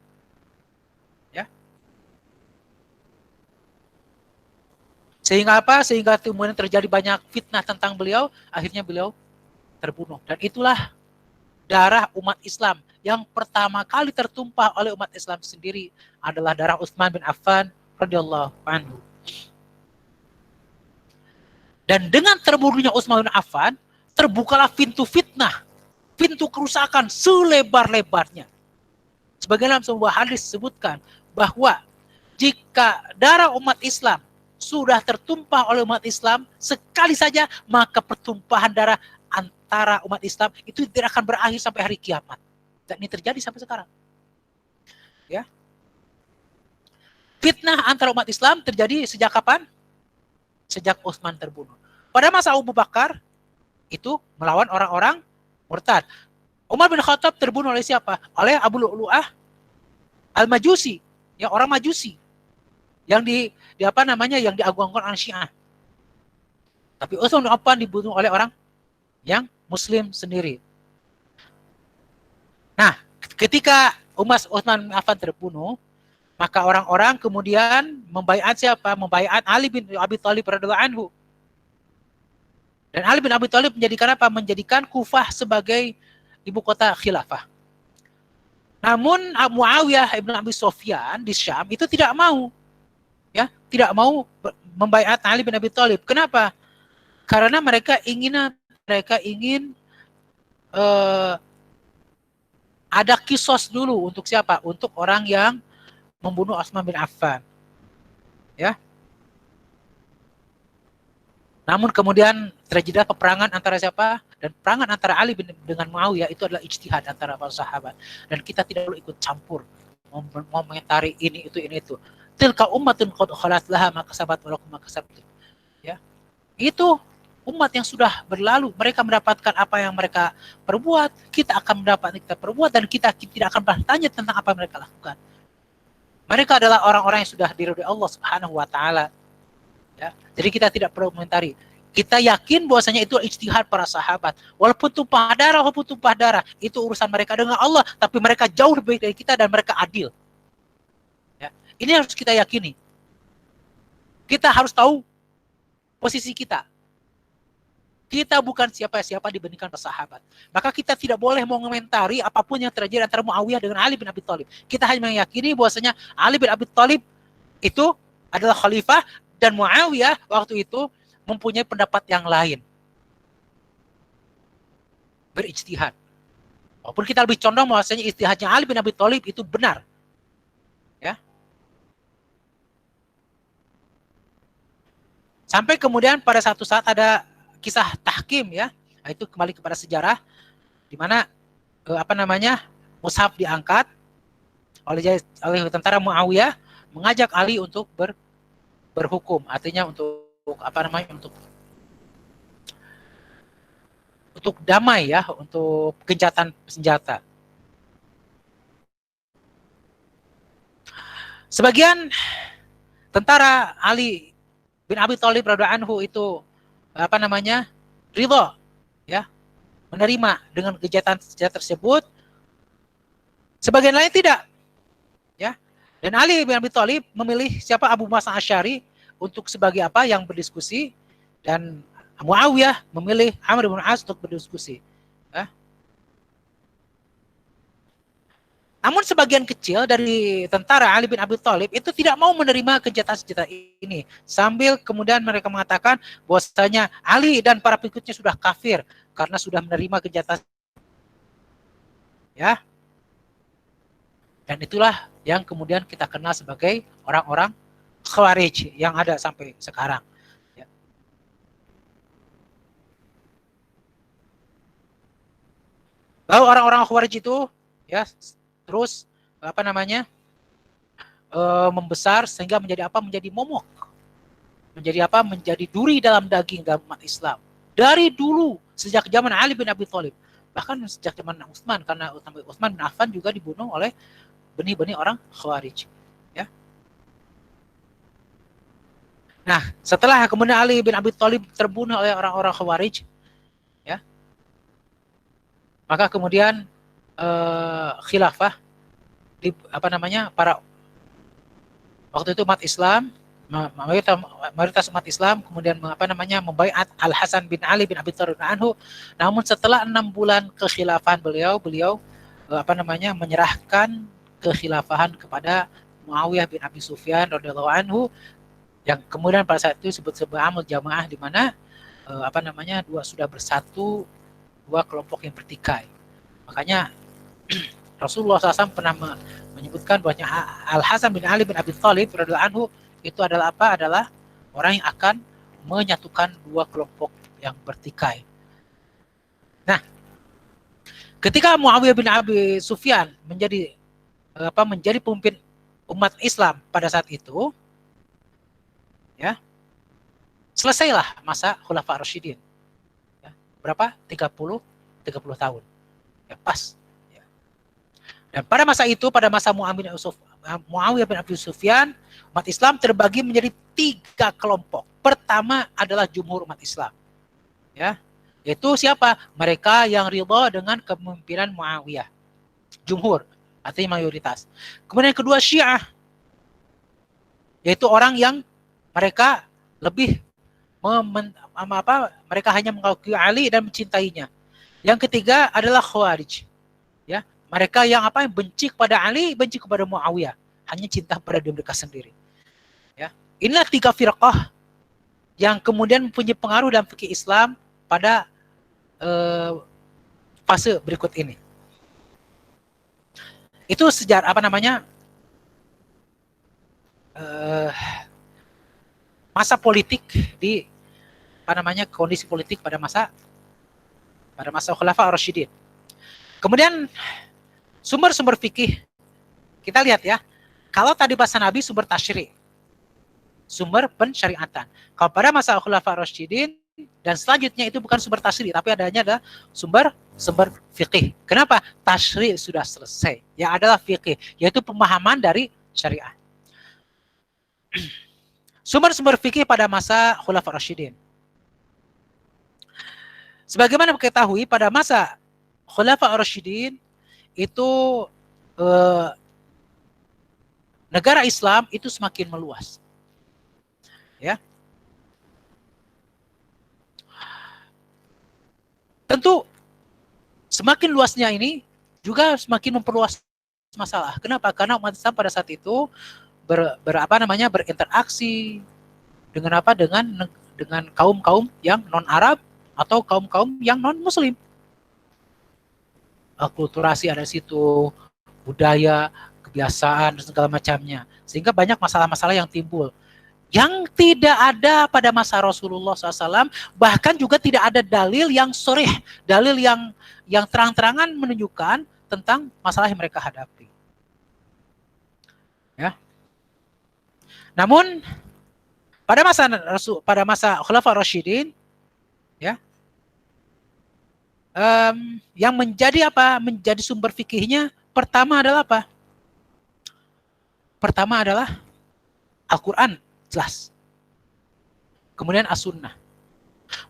Ya. Sehingga apa? Sehingga kemudian terjadi banyak fitnah tentang beliau, akhirnya beliau terbunuh. Dan itulah darah umat Islam yang pertama kali tertumpah oleh umat Islam sendiri adalah darah Utsman bin Affan radhiyallahu anhu. Dan dengan terbunuhnya Utsman bin Affan, terbukalah pintu fitnah, pintu kerusakan selebar-lebarnya. Sebagaimana dalam sebuah hadis disebutkan bahwa jika darah umat Islam sudah tertumpah oleh umat Islam sekali saja, maka pertumpahan darah antara umat Islam itu tidak akan berakhir sampai hari kiamat. Dan ini terjadi sampai sekarang. Ya. Fitnah antara umat Islam terjadi sejak kapan? Sejak Utsman terbunuh. Pada masa Abu Bakar itu melawan orang-orang murtad. Umar bin Khattab terbunuh oleh siapa? Oleh Abu Lu'lu'ah Al-Majusi, yang orang Majusi. Yang yang diagung-agungkan oleh Syiah. Tapi Utsman bin Affan dibunuh oleh orang yang Muslim sendiri. Nah, ketika Utsman bin Affan terbunuh, maka orang-orang kemudian membaiat siapa? Membaiat Ali bin Abi Thalib radhiyallahu anhu. Dan Ali bin Abi Thalib menjadikan apa? Menjadikan Kufah sebagai ibu kota khilafah. Namun Muawiyah ibn Abi Sufyan di Syam itu tidak mau. Ya, tidak mau membaiat Ali bin Abi Thalib. Kenapa? Karena mereka ingin ada kisos dulu untuk siapa? Untuk orang yang membunuh Utsman bin Affan. Ya. Namun kemudian terjadi peperangan antara siapa? Dan peperangan antara Ali dengan Muawiyah itu adalah ijtihad antara para sahabat. Dan kita tidak perlu ikut campur mengomentari ini itu. Tilka ummatun qad khalat laha ma kasabat wa lakum ma kasabtum. Ya. Itu umat yang sudah berlalu, mereka mendapatkan apa yang mereka perbuat, kita akan mendapat kita perbuat, dan kita tidak akan bertanya tentang apa yang mereka lakukan. Mereka adalah orang-orang yang sudah diridhoi Allah Subhanahu wa taala. Ya. Jadi kita tidak perlu komentari. Kita yakin bahwasanya itu ijtihad para sahabat. Walaupun tumpah darah, itu urusan mereka dengan Allah, tapi mereka jauh lebih baik dari kita dan mereka adil. Ya. Ini harus kita yakini. Kita harus tahu posisi kita. Kita bukan siapa-siapa dibandingkan para sahabat. Maka kita tidak boleh mengomentari apapun yang terjadi antara Muawiyah dengan Ali bin Abi Thalib. Kita hanya meyakini bahwasanya Ali bin Abi Thalib itu adalah khalifah dan Muawiyah waktu itu mempunyai pendapat yang lain. Berijtihad. Walaupun kita lebih condong bahwasanya ijtihadnya Ali bin Abi Thalib itu benar. Ya. Sampai kemudian pada satu saat ada kisah tahkim, ya, itu kembali kepada sejarah di mana mushaf diangkat oleh tentara Muawiyah mengajak Ali untuk berhukum, artinya untuk damai, ya, untuk gencatan senjata. Sebagian tentara Ali bin Abi Thalib radhiyallahu anhu itu ridho, ya, menerima dengan kejahatan senjata tersebut. Sebagian lain tidak, ya. Dan Ali bin Abi Thalib memilih siapa? Abu Musa Asy'ari untuk sebagai apa? Yang berdiskusi, dan Muawiyah memilih Amr bin As untuk berdiskusi. Ya. Namun sebagian kecil dari tentara Ali bin Abi Thalib itu tidak mau menerima kejahatan senjata ini. Sambil kemudian mereka mengatakan bahwasanya Ali dan para pengikutnya sudah kafir karena sudah menerima kejahatan. Ya. Dan itulah yang kemudian kita kenal sebagai orang-orang Khawarij yang ada sampai sekarang. Ya. Lalu orang-orang Khawarij itu, ya, terus membesar sehingga menjadi apa? Menjadi momok, menjadi apa? Menjadi duri dalam daging dalam umat Islam. Dari dulu sejak zaman Ali bin Abi Thalib, bahkan sejak zaman Utsman, karena Utsman bin Affan juga dibunuh oleh benih-benih orang Khawarij. Ya. Nah, setelah kemudian Ali bin Abi Thalib terbunuh oleh orang-orang Khawarij, ya, maka kemudian khilafah para waktu itu umat Islam, mayoritas umat Islam kemudian membaiat Al Hasan bin Ali bin Abi Thalib anhu. Namun setelah 6 bulan kekhilafahan beliau menyerahkan kekhilafahan kepada Muawiyah bin Abi Sufyan radhiyallahu anhu, yang kemudian pada saat itu disebut sebagai amul jamaah, di mana sudah bersatu dua kelompok yang bertikai. Makanya Rasulullah SAW pernah menyebutkan bahwa Al Hasan bin Ali bin Abi Thalib radhiyallahu anhu itu adalah apa? Adalah orang yang akan menyatukan dua kelompok yang bertikai. Nah, ketika Muawiyah bin Abi Sufyan menjadi pemimpin umat Islam pada saat itu, ya, selesailah masa Khulafa Rasyidin. Ya, berapa? 30 tahun. Ya, pas. Ya. Dan pada masa itu, pada masa Muawiyah bin Abi Sufyan, umat Islam terbagi menjadi 3 kelompok. Pertama adalah jumhur umat Islam. Ya. Yaitu siapa? Mereka yang ridha dengan kepemimpinan Muawiyah. Jumhur, artinya mayoritas. Kemudian yang kedua Syiah, yaitu orang yang mereka lebih mereka hanya mengakui Ali dan mencintainya. Yang ketiga adalah Khawarij, ya, mereka yang benci kepada Ali, benci kepada Muawiyah, hanya cinta pada diri mereka sendiri. Ya, inilah 3 firqah yang kemudian mempunyai pengaruh dalam fikih Islam pada fase berikut ini. Itu sejarah masa politik di kondisi politik pada masa Khulafa Ar-Rasyidin. Kemudian sumber-sumber fikih kita lihat ya. Kalau tadi bahasa Nabi sumber tasyri', sumber pensyariatan. Kalau pada masa Khulafa Ar-Rasyidin dan selanjutnya itu bukan sumber tasyri', tapi adanya adalah sumber fikih. Kenapa? Tasyri' sudah selesai. Yang adalah fikih, yaitu pemahaman dari syariah. Sumber-sumber fikih pada masa Khulafa Ar-Rasyidin. Sebagaimana kita ketahui, pada masa Khulafa Ar-Rasyidin itu negara Islam itu semakin meluas. Ya. Tentu semakin luasnya ini juga semakin memperluas masalah. Kenapa? Karena umat Islam pada saat itu berinteraksi dengan kaum-kaum yang non-Arab atau kaum-kaum yang non-Muslim. Akulturasi ada di situ, budaya, kebiasaan, dan segala macamnya. Sehingga banyak masalah-masalah yang timbul. Yang tidak ada pada masa Rasulullah SAW, bahkan juga tidak ada dalil yang sharih, dalil yang terang-terangan menunjukkan tentang masalah yang mereka hadapi. Ya. Namun pada masa Khulafa Rasyidin, ya, yang menjadi sumber fikihnya pertama adalah apa? Pertama adalah Al-Quran, jelas. Kemudian As-Sunnah.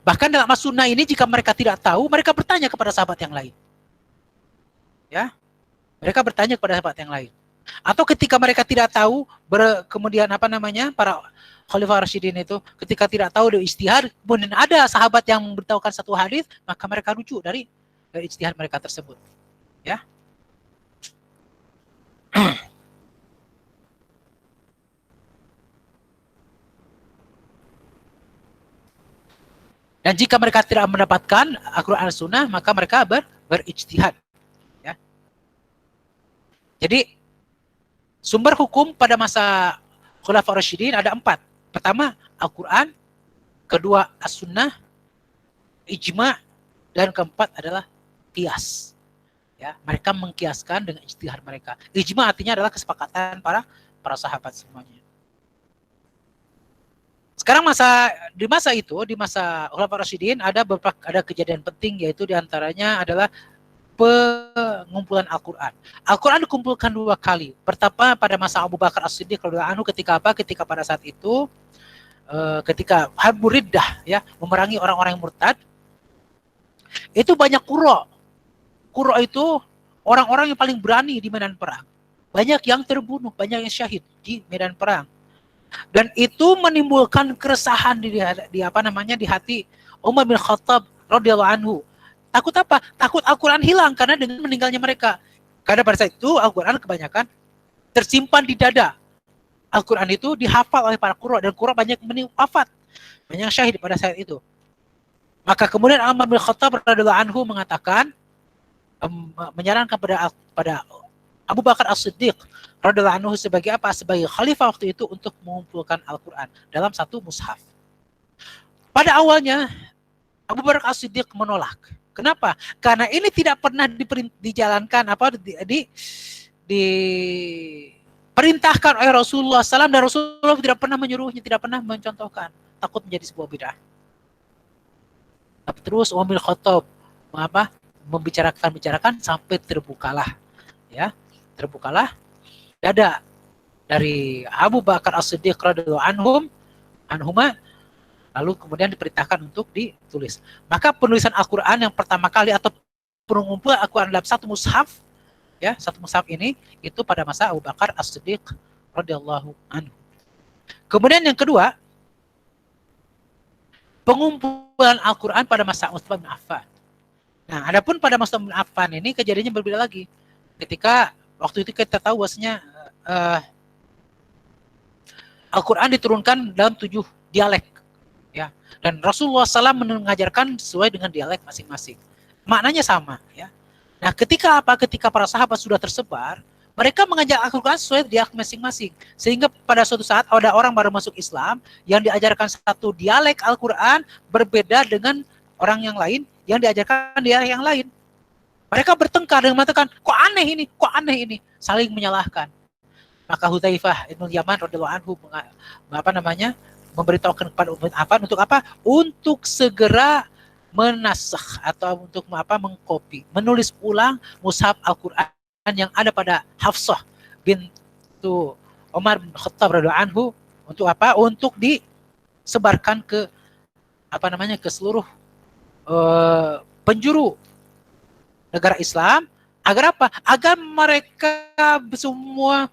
Bahkan dalam As-Sunnah ini jika mereka tidak tahu, mereka bertanya kepada sahabat yang lain. Ya, mereka bertanya kepada sahabat yang lain. Atau ketika mereka tidak tahu, kemudian para Khalifah Rasyidin itu ketika tidak tahu dari ijtihad, kemudian ada sahabat yang memberitahukan satu hadis, maka mereka rujuk dari ijtihad mereka tersebut. Ya. Dan jika mereka tidak mendapatkan Al-Quran Sunnah, maka mereka berijtihad. Ya. Jadi sumber hukum pada masa Khulafa Rasyidin ada 4. Pertama Al-Quran, kedua As-Sunnah, ijma', dan keempat adalah qiyas. Ya, mereka mengkiaskan dengan ijtihad mereka. Ijma' artinya adalah kesepakatan para sahabat semuanya. Sekarang di masa Khulafa Rasyidin ada kejadian penting, yaitu diantaranya adalah pengumpulan Al-Quran. Al-Quran dikumpulkan 2 kali. Pertama pada masa Abu Bakar As-Siddiq radhiyallahu anhu ketika pada saat itu ketika Harbur Riddah, ya, memerangi orang-orang yang murtad. Itu banyak qurra. Qurra itu orang-orang yang paling berani di medan perang. Banyak yang terbunuh, banyak yang syahid di medan perang. Dan itu menimbulkan keresahan di hati Umar bin Khattab radhiyallahu anhu. Takut apa? Takut Al-Quran hilang karena dengan meninggalnya mereka. Karena pada saat itu Al-Quran kebanyakan tersimpan di dada. Al-Quran itu dihafal oleh para qurra, dan qurra banyak wafat, banyak syahid pada saat itu. Maka kemudian Umar bin Khattab radhiyallahu anhu mengatakan, menyarankan pada Abu Bakar As-Siddiq radhiyallahu anhu sebagai apa? Sebagai khalifah waktu itu untuk mengumpulkan Al-Quran dalam satu mushaf. Pada awalnya Abu Bakar As-Siddiq menolak. Kenapa? Karena ini tidak pernah dijalankan diperintahkan oleh Rasulullah SAW, dan Rasulullah tidak pernah menyuruhnya, tidak pernah mencontohkan. Takut menjadi sebuah bid'ah. Terus Umar bin Khattab membicarakan sampai terbukalah dada dari Abu Bakar As-Siddiq radhiyallahu anhuma, lalu kemudian diperintahkan untuk ditulis. Maka penulisan Al-Quran yang pertama kali atau pengumpulan Al-Quran dalam satu mushaf, satu mushaf ini itu pada masa Abu Bakar As-Siddiq radhiyallahu anhu. Kemudian yang kedua, pengumpulan Al-Quran pada masa Utsman bin Affan. Nah, adapun pada masa Utsman bin Affan ini kejadiannya berbeda lagi. Ketika waktu itu kita tahu bahwasanya Al-Quran diturunkan dalam 7 dialek, ya, dan Rasulullah SAW mengajarkan sesuai dengan dialek masing-masing. Maknanya sama, ya. Nah, ketika para sahabat sudah tersebar, mereka mengajar Al-Quran sesuai dialek masing-masing. Sehingga pada suatu saat ada orang baru masuk Islam yang diajarkan satu dialek Al-Quran berbeda dengan orang yang lain yang diajarkan dialek yang lain. Mereka bertengkar dan mengatakan, kok aneh ini, saling menyalahkan. Maka Hudzaifah bin Yaman radhiyallahu anhu memberitahukan kepada Utsman bin Affan untuk apa? Untuk segera menasakh atau untuk mengcopy, menulis ulang mushaf Al-Quran yang ada pada Hafsah bintu Umar bin Khattab radhiyallahu anhu. Untuk apa? Untuk disebarkan ke ke seluruh penjuru negara Islam. Agar apa? Agar mereka semua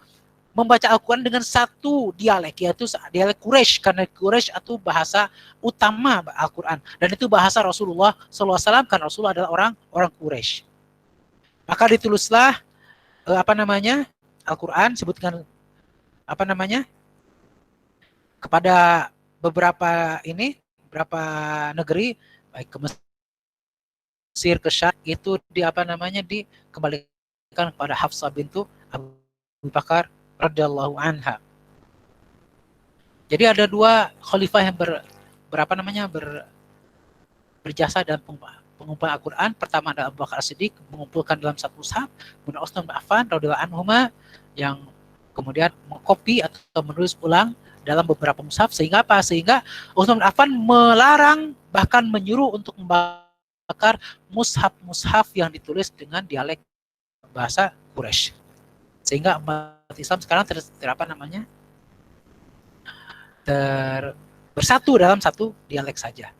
membaca Al-Quran dengan satu dialek, yaitu dialek Quraisy, karena Quraisy itu bahasa utama Al-Quran, dan itu bahasa Rasulullah SAW, karena Rasulullah adalah orang Quraisy. Maka ditulislah Al-Quran, sebutkan kepada beberapa negeri, baik ke Mesir, ke Syam, itu dikembalikan kepada Hafsah bintu Abu Bakar radhiyallahu anha. Jadi ada 2 khalifah yang berjasa dalam pengumpulan Al-Quran. Pertama adalah Abu Bakar As-Siddiq, mengumpulkan dalam satu mushaf. Kemudian Utsman bin Affan radhiyallahu anhuma yang kemudian mengcopy atau menulis ulang dalam beberapa mushaf. Sehingga apa? Sehingga Utsman bin Affan melarang, bahkan menyuruh untuk membakar mushaf yang ditulis dengan dialek bahasa Quraisy. Sehingga Islam sekarang bersatu dalam satu dialek saja.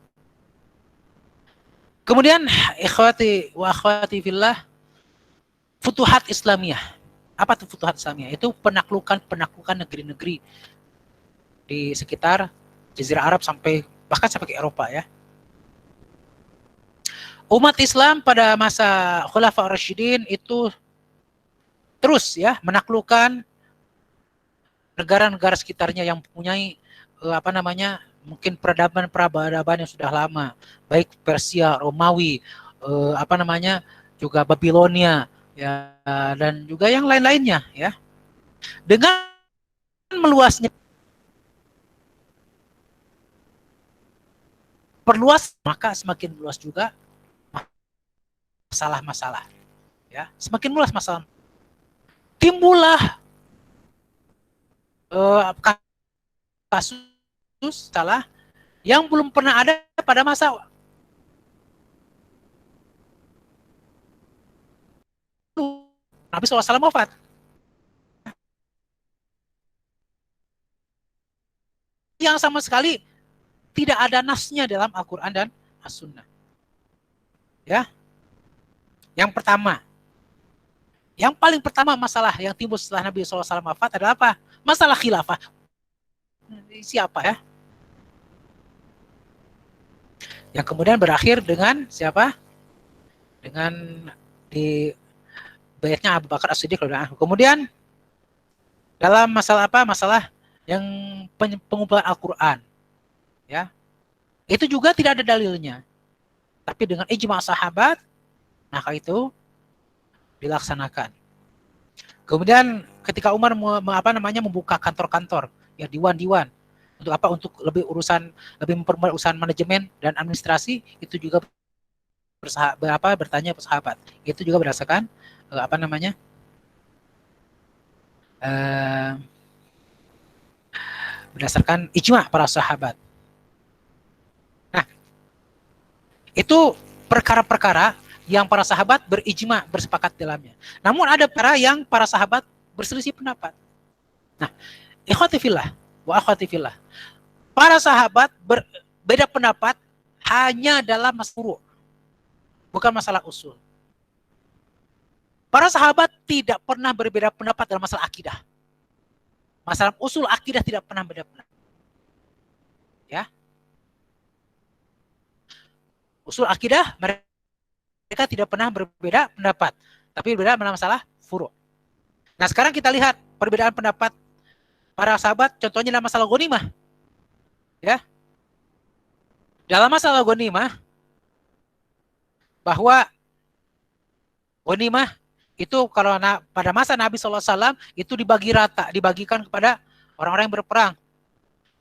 Kemudian ikhwati wa akhwati fillah, futuhat Islamiyah. Apa itu futuhat Islamiyah? Itu penaklukan negeri-negeri di sekitar Jazirah Arab bahkan sampai ke Eropa, ya. Umat Islam pada masa Khulafaur Rasyidin itu terus, ya, menaklukkan negara-negara sekitarnya yang mempunyai mungkin peradaban yang sudah lama, baik Persia, Romawi, juga Babilonia, ya, dan juga yang lain-lainnya, ya. Dengan meluasnya perluas, maka semakin luas juga masalah-masalah, ya, semakin luas masalah. Timbullah kasus salah yang belum pernah ada pada masa Nabi SAW wafat. Yang sama sekali tidak ada nasnya dalam Al-Quran dan As-Sunnah. Ya. Yang paling pertama masalah yang timbul setelah Nabi SAW wafat adalah apa? Masalah khilafah. Siapa, ya? Yang kemudian berakhir dengan siapa? Dengan di baiatnya Abu Bakar As-Siddiq. Kemudian dalam masalah yang pengumpulan Al-Quran, ya, itu juga tidak ada dalilnya. Tapi dengan ijma sahabat, maka itu dilaksanakan. Kemudian ketika Umar membuka kantor-kantor, ya diwan-diwan, untuk apa? Untuk lebih mempermudah urusan manajemen dan administrasi, itu juga bertanya ke sahabat. Itu juga berdasarkan apa namanya? Eh, berdasarkan ijma para sahabat. Nah, itu perkara-perkara yang para sahabat berijma, bersepakat dalamnya. Namun ada perkara yang para sahabat berselisih pendapat. Nah, ikhwati fillah wa akhwati fillah. Para sahabat berbeda pendapat hanya dalam masalah furu', bukan masalah usul. Para sahabat tidak pernah berbeda pendapat dalam masalah akidah. Masalah usul akidah tidak pernah berbeda pendapat. Ya. Usul akidah mereka tidak pernah berbeda pendapat, tapi berbeda dalam masalah furu'. Nah, sekarang kita lihat perbedaan pendapat para sahabat, contohnya dalam masalah ghanimah. Ya. Dalam masalah ghanimah, bahwa ghanimah itu kalau pada masa Nabi SAW itu dibagi rata, dibagikan kepada orang-orang yang berperang.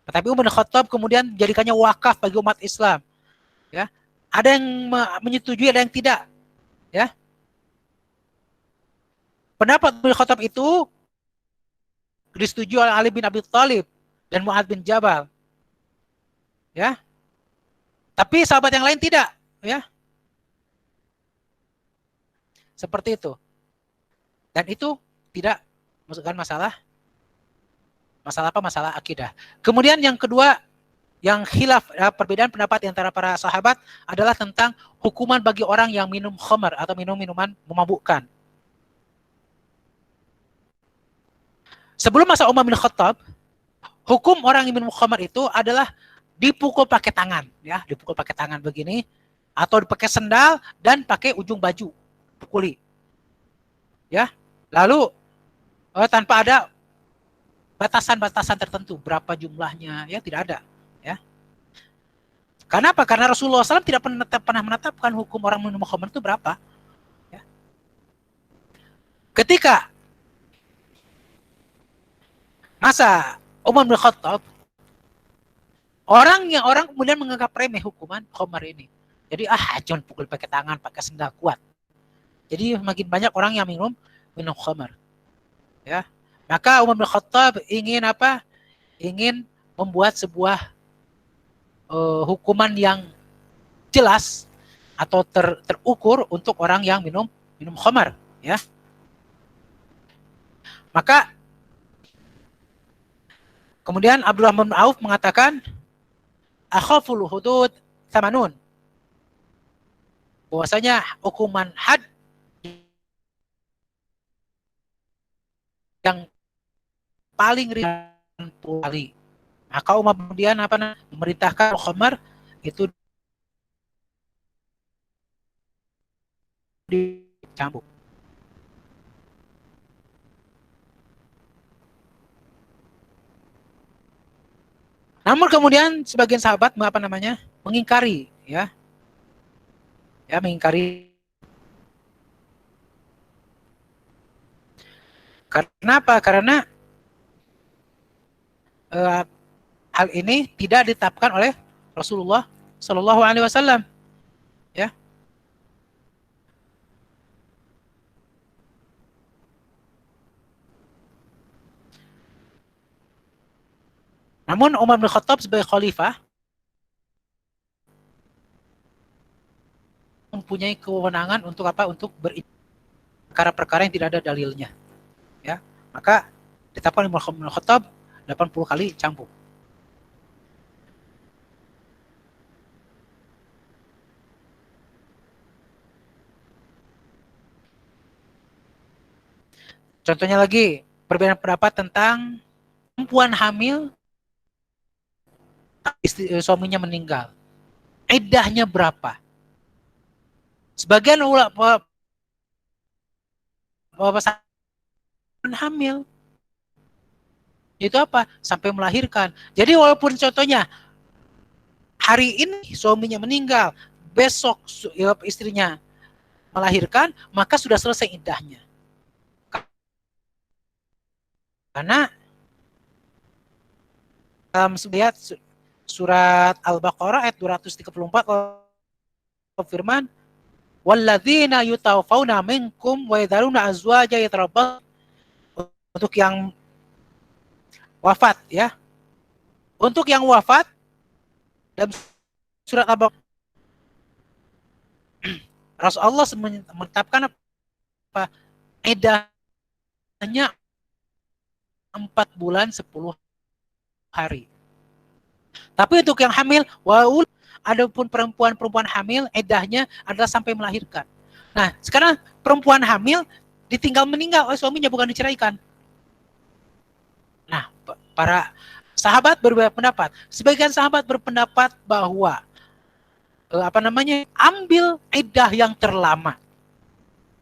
Tetapi Umar bin Khattab kemudian jadikannya wakaf bagi umat Islam. Ya, ada yang menyetujui, ada yang tidak. Ya, pendapat Umar bin Khattab itu disetujui oleh Ali bin Abi Thalib dan Mu'adz bin Jabal. Ya, tapi sahabat yang lain tidak. Ya, seperti itu. Dan itu tidak masukkan masalah apa? Masalah akidah. Kemudian yang kedua, yang khilaf, perbedaan pendapat antara para sahabat adalah tentang hukuman bagi orang yang minum khamar atau minum minuman memabukkan. Sebelum masa Umar bin Khattab, hukum orang yang minum khamar itu adalah dipukul pakai tangan, ya, dipukul pakai tangan begini, atau dipakai sendal dan pakai ujung baju, pukuli, ya. Lalu tanpa ada batasan-batasan tertentu, berapa jumlahnya, ya tidak ada, ya. Karena apa? Karena Rasulullah SAW tidak pernah menetapkan hukum orang minum khamar itu berapa. Ya. Ketika masa Umar bin Khattab, orang kemudian menganggap remeh hukuman khamar ini. Jadi jangan pukul pakai tangan, pakai sendal kuat. Jadi makin banyak orang yang minum khamar. Ya. Maka Umar bin Khattab ingin apa? Ingin membuat sebuah hukuman yang jelas atau terukur untuk orang yang minum khamar, ya. Maka kemudian Abdurrahman bin Auf mengatakan, akhaful hudud samanun, bahwasanya hukuman had yang paling ringan kali. Maka Umar kemudian memerintahkan khamar itu dicambuk. Namun kemudian sebagian sahabat mengingkari, ya, mengingkari. Karena apa? Karena hal ini tidak ditetapkan oleh Rasulullah Shallallahu Alaihi Wasallam, ya. Namun Umar bin Khattab sebagai khalifah mempunyai kewenangan untuk apa? Untuk perkara-perkara yang tidak ada dalilnya, ya. Maka ditetapkan Umar bin Khattab 80 kali cambuk. Contohnya lagi, perbedaan pendapat tentang perempuan hamil suaminya meninggal. Iddahnya berapa? Sebagian ulama hamil Itu apa? Sampai melahirkan. Jadi walaupun contohnya hari ini suaminya meninggal, besok istrinya melahirkan, maka sudah selesai iddahnya. Karena dalam surat Al-Baqarah ayat 234 firman, walladzina yutawaffawna minkum wa yadharuna azwaja yatarabbasu, untuk yang wafat ya. Untuk yang wafat dalam surat Al-Baqarah, Rasulullah menetapkan apa? Iddahnya 4 bulan 10 hari. Tapi untuk yang hamil, adapun perempuan hamil, iddahnya adalah sampai melahirkan. Nah, sekarang perempuan hamil ditinggal meninggal oleh suaminya, bukan diceraikan. Nah, para sahabat berbeda pendapat. Sebagian sahabat berpendapat bahwa ambil iddah yang terlama.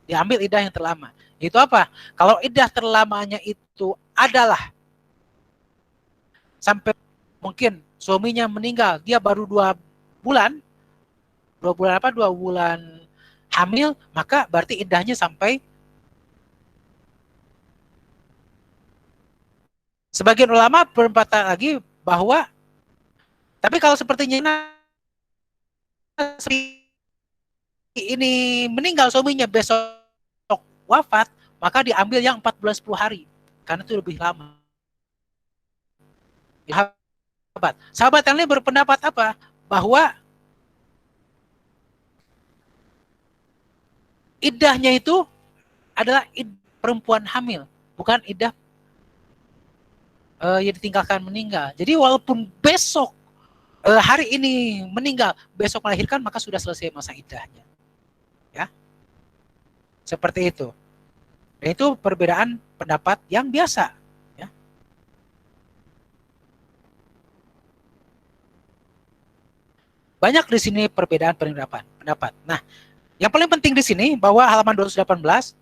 Diambil iddah yang terlama. Itu apa? Kalau iddah terlamanya itu adalah sampai mungkin suaminya meninggal, dia baru 2 bulan, 2 bulan hamil, maka berarti iddahnya sampai. Sebagian ulama berpendapat lagi bahwa, tapi kalau sepertinya ini meninggal suaminya besok wafat, maka diambil yang 4 bulan 10 hari, karena itu lebih lama. Sahabat yang lain berpendapat apa? Bahwa iddahnya itu adalah perempuan hamil, bukan iddah yang ditinggalkan meninggal. Jadi walaupun besok hari ini meninggal, besok melahirkan, maka sudah selesai masa iddahnya. Ya, seperti itu. Dan itu perbedaan pendapat yang biasa. Ya. Banyak di sini perbedaan pendapat. Nah, yang paling penting di sini bahwa halaman 218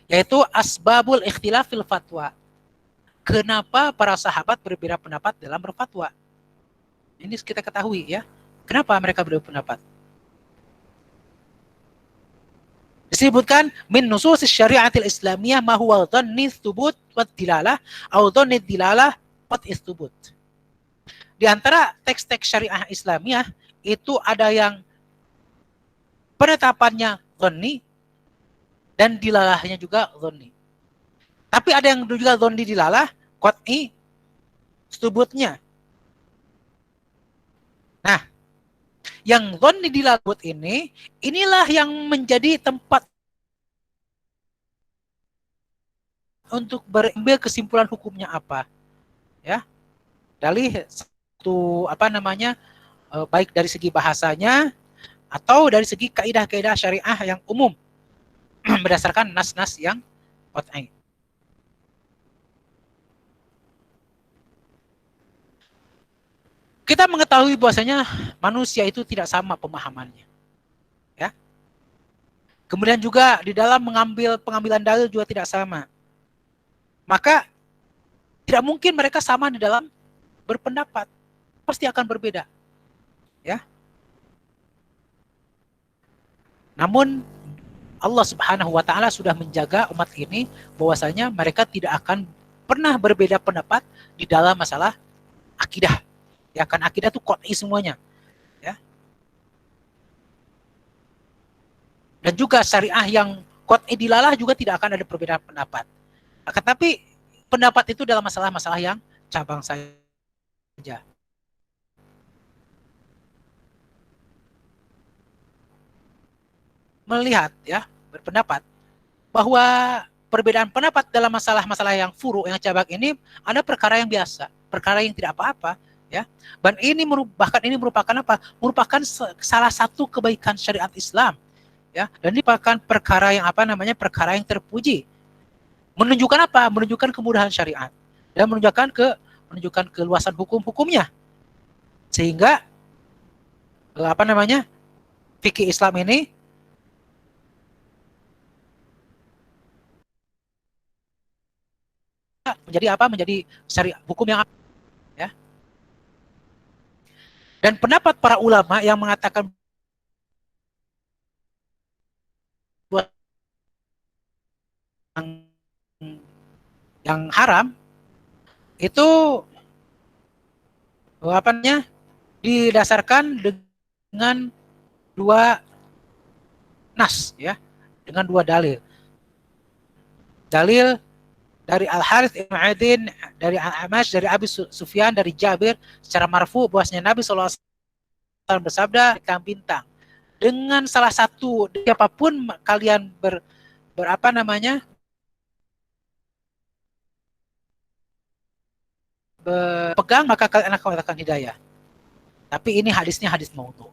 yaitu asbabul ikhtilafil fatwa. Kenapa para sahabat berbeda pendapat dalam berfatwa? Ini kita ketahui ya. Kenapa mereka berbeda pendapat? Disebutkan min nusus syariatil islamiyah ma huwa dhanni thubut wa dilalah atau dhanni dilalah wa istubut. Di antara teks-teks syariah Islamiyah itu ada yang penetapannya dhanni dan dilalahnya juga dhanni. Tapi ada yang juga dhanni dilalah, qat'i, stubutnya. Nah, yang dhanni dilalah ini, inilah yang menjadi tempat untuk berambil kesimpulan hukumnya apa. Ya. Dari satu baik dari segi bahasanya atau dari segi kaidah-kaidah syariah yang umum berdasarkan nas-nas yang qat'i. Kita mengetahui bahwasanya manusia itu tidak sama pemahamannya. Ya. Kemudian juga di dalam pengambilan dalil juga tidak sama. Maka tidak mungkin mereka sama di dalam berpendapat. Pasti akan berbeda. Ya. Namun Allah Subhanahu wa taala sudah menjaga umat ini bahwasanya mereka tidak akan pernah berbeda pendapat di dalam masalah akidah. Ya kan akidah itu qat'i semuanya. Ya. Dan juga syariah yang qat'i dilalah juga tidak akan ada perbedaan pendapat. Tetapi pendapat itu dalam masalah-masalah yang cabang saja. Melihat ya, berpendapat bahwa perbedaan pendapat dalam masalah-masalah yang furu, yang cabang ini ada perkara yang biasa, perkara yang tidak apa-apa. Ya, dan ini merupakan apa? Merupakan salah satu kebaikan syariat Islam, ya. Dan ini merupakan perkara yang perkara yang terpuji. Menunjukkan apa? Menunjukkan kemudahan syariat dan menunjukkan keluasan hukum-hukumnya. Sehingga fikih Islam ini menjadi apa? Menjadi syariat hukum yang ya. Dan pendapat para ulama yang mengatakan yang, yang haram itu apa namanya? Didasarkan dengan dua nas ya, dengan dua dalil. Dalil dari Al-Harits Ibn Adin, dari Al-Amash, dari Abi Sufyan, dari Jabir secara marfu bahwasanya Nabi SAW bersabda bintang. Dengan salah satu siapapun kalian berapa namanya? Berpegang maka kalian akan mendapatkan hidayah. Tapi ini hadisnya hadis maudhu.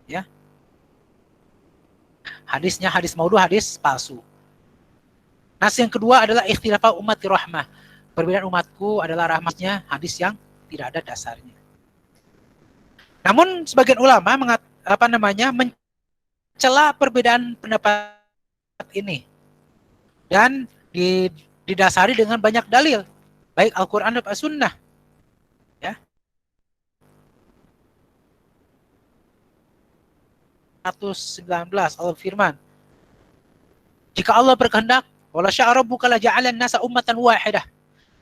Ya. Hadisnya hadis maudhu, hadis palsu. Nas yang kedua adalah ikhtilafah ummati rahmah. Perbedaan umatku adalah rahmatnya, hadis yang tidak ada dasarnya. Namun sebagian ulama mencela perbedaan pendapat ini dan didasari dengan banyak dalil, baik Al-Quran dan As-Sunnah. Ya. 119 Allah firman, jika Allah berkehendak, wala syaa rabbuka la ja'alan nasa ummatan wahidah.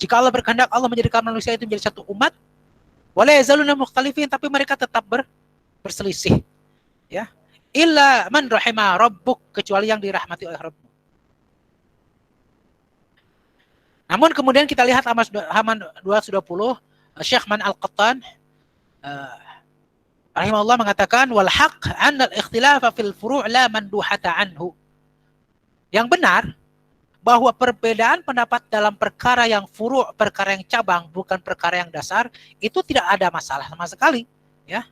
Jika Allah berkehendak, Allah menjadikan manusia itu menjadi satu umat. Wala yazaluna mukhtalifin, tapi mereka tetap berselisih. Ya. Illa man rahima rabbuk, kecuali yang dirahmati oleh Rabbmu. Namun kemudian kita lihat halaman 220, Syekh Man Al-Qattan rahimahullah mengatakan wal haq anna al-ikhtilafa fil furu' la manduhata anhu. Yang benar bahwa perbedaan pendapat dalam perkara yang furu', perkara yang cabang, bukan perkara yang dasar, itu tidak ada masalah sama sekali, ya.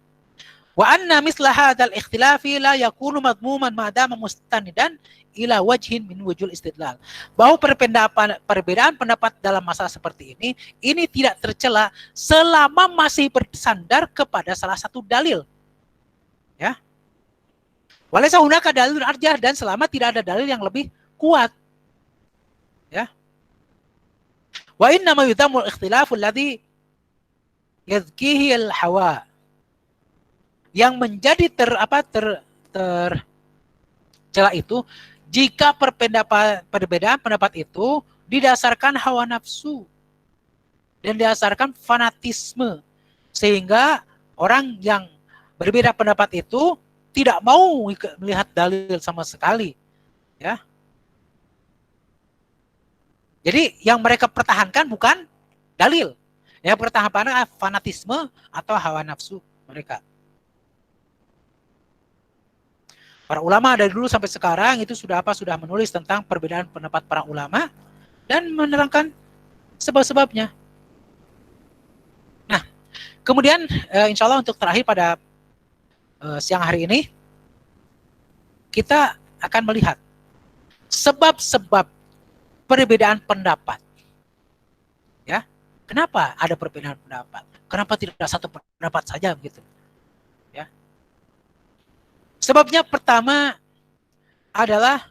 Wa anna misla hadzal ikhtilafi la yakunu madmuman ma dama mustanidan ila wajhin min wujul istidlal. Bahwa perbedaan pendapat dalam masalah seperti ini tidak tercela selama masih bersandar kepada salah satu dalil. Ya. Walaysa hunaka dalil arjah, dan selama tidak ada dalil yang lebih kuat. Ya. Wa inna ma yudamul ikhtilaful ladzi yadhkihi al-hawa. Yang menjadi tercela itu jika perbedaan pendapat itu didasarkan hawa nafsu dan didasarkan fanatisme, sehingga orang yang berbeda pendapat itu tidak mau melihat dalil sama sekali, ya. Jadi yang mereka pertahankan bukan dalil, yang pertahankan fanatisme atau hawa nafsu mereka. Para ulama dari dulu sampai sekarang itu sudah menulis tentang perbedaan pendapat para ulama dan menerangkan sebab-sebabnya. Nah, kemudian insya Allah untuk terakhir pada siang hari ini kita akan melihat sebab-sebab perbedaan pendapat. Ya, kenapa ada perbedaan pendapat? Kenapa tidak satu pendapat saja begitu? Ya. Sebabnya pertama adalah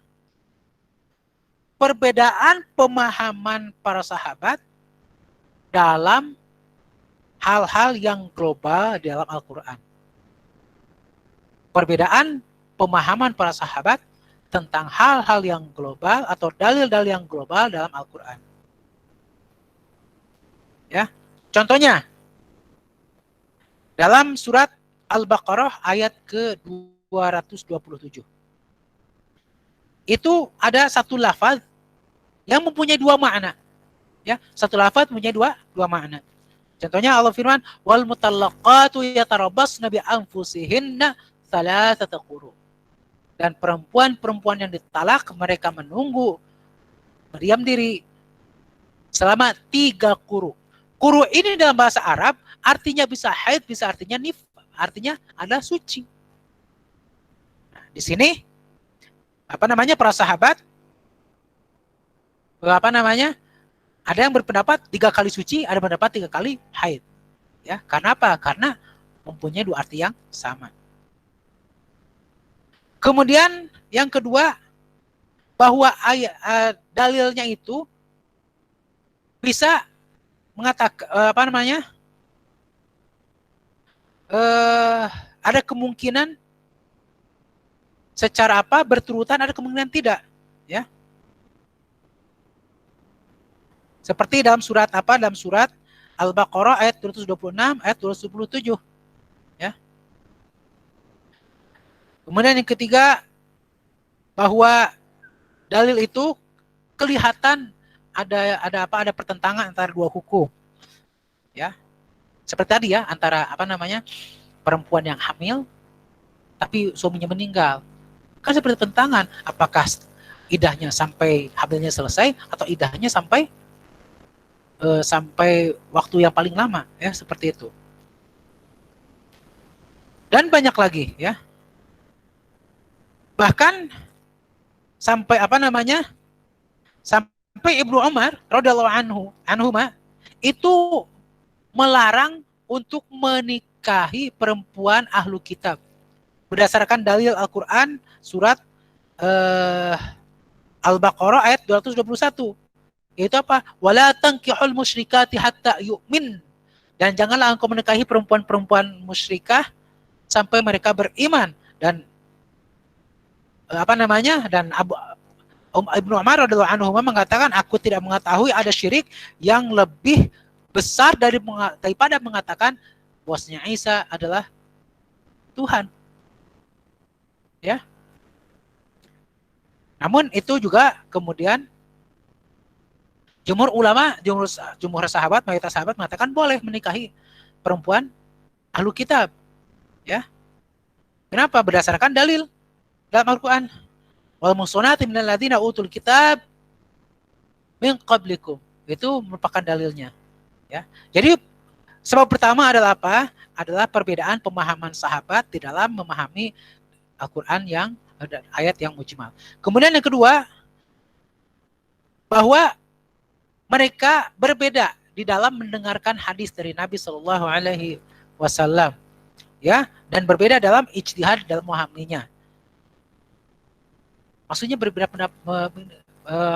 perbedaan pemahaman para sahabat dalam hal-hal yang global dalam Al-Quran. Perbedaan pemahaman para sahabat tentang hal-hal yang global atau dalil-dalil yang global dalam Al-Quran. Ya, contohnya dalam surat Al-Baqarah ayat ke-227. Itu ada satu lafaz yang mempunyai dua makna. Ya, satu lafaz mempunyai dua makna. Contohnya Allah firman, wal mutallaqatu yatarabbasna bi anfusihinna thalathata quru. Dan perempuan-perempuan yang ditalak mereka menunggu berdiam diri selama 3 quru. Quru ini dalam bahasa Arab artinya bisa haid, bisa artinya artinya adalah suci. Nah, di sini para sahabat ada yang berpendapat 3 kali suci, ada yang berpendapat 3 kali haid. Ya, karena apa? Karena mempunyai dua arti yang sama. Kemudian yang kedua, bahwa dalilnya itu bisa mengatakan ada kemungkinan secara berturutan, ada kemungkinan tidak, ya. Seperti dalam surat dalam surat Al-Baqarah ayat 226, ayat 227, ya. Kemudian yang ketiga, bahwa dalil itu kelihatan ada pertentangan antara dua hukum, ya. Seperti tadi ya, antara perempuan yang hamil tapi suaminya meninggal. Kan seperti pertentangan, apakah idahnya sampai hamilnya selesai atau idahnya sampai waktu yang paling lama, ya, seperti itu. Dan banyak lagi, ya. Bahkan sampai sampai Ibnu Umar radhiyallahu anhuma itu melarang untuk menikahi perempuan ahlu kitab berdasarkan dalil Al-Qur'an surat Al-Baqarah ayat 221. Yaitu wala tankihul musyrikati hatta yu'min, dan janganlah engkau menikahi perempuan-perempuan musyrikah sampai mereka beriman. Dan dan Ibnu Umar radhiyallahu anhu mengatakan, aku tidak mengetahui ada syirik yang lebih besar daripada mengatakan bahwasanya Isa adalah Tuhan, ya. Namun itu juga kemudian jumhur sahabat, mayoritas sahabat mengatakan boleh menikahi perempuan ahlu kitab, ya. Kenapa? Berdasarkan dalil dalam Al-Quran, wal muhsanati minal ladzina utul kitab min qablikum. Itu merupakan dalilnya, ya. Jadi sebab pertama adalah adalah perbedaan pemahaman sahabat di dalam memahami Al-Quran yang ayat yang mujmal. Kemudian yang kedua, bahwa mereka berbeda di dalam mendengarkan hadis dari Nabi Shallallahu Alaihi Wasallam, ya, dan berbeda dalam ijtihad dalam memahaminya. Maksudnya berbeda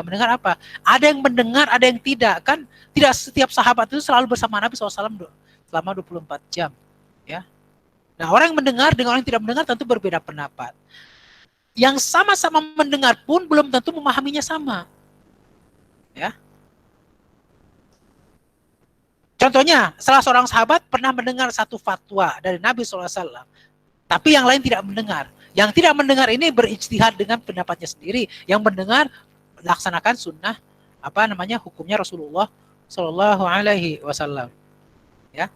mendengar apa? Ada yang mendengar, ada yang tidak. Kan tidak setiap sahabat itu selalu bersama Nabi SAW selama 24 jam. Ya. Nah, orang yang mendengar dengan orang yang tidak mendengar tentu berbeda pendapat. Yang sama-sama mendengar pun belum tentu memahaminya sama. Ya. Contohnya, salah seorang sahabat pernah mendengar satu fatwa dari Nabi SAW, tapi yang lain tidak mendengar. Yang tidak mendengar ini berijtihad dengan pendapatnya sendiri. Yang mendengar laksanakan sunnah hukumnya Rasulullah Shallallahu Alaihi Wasallam. Ya.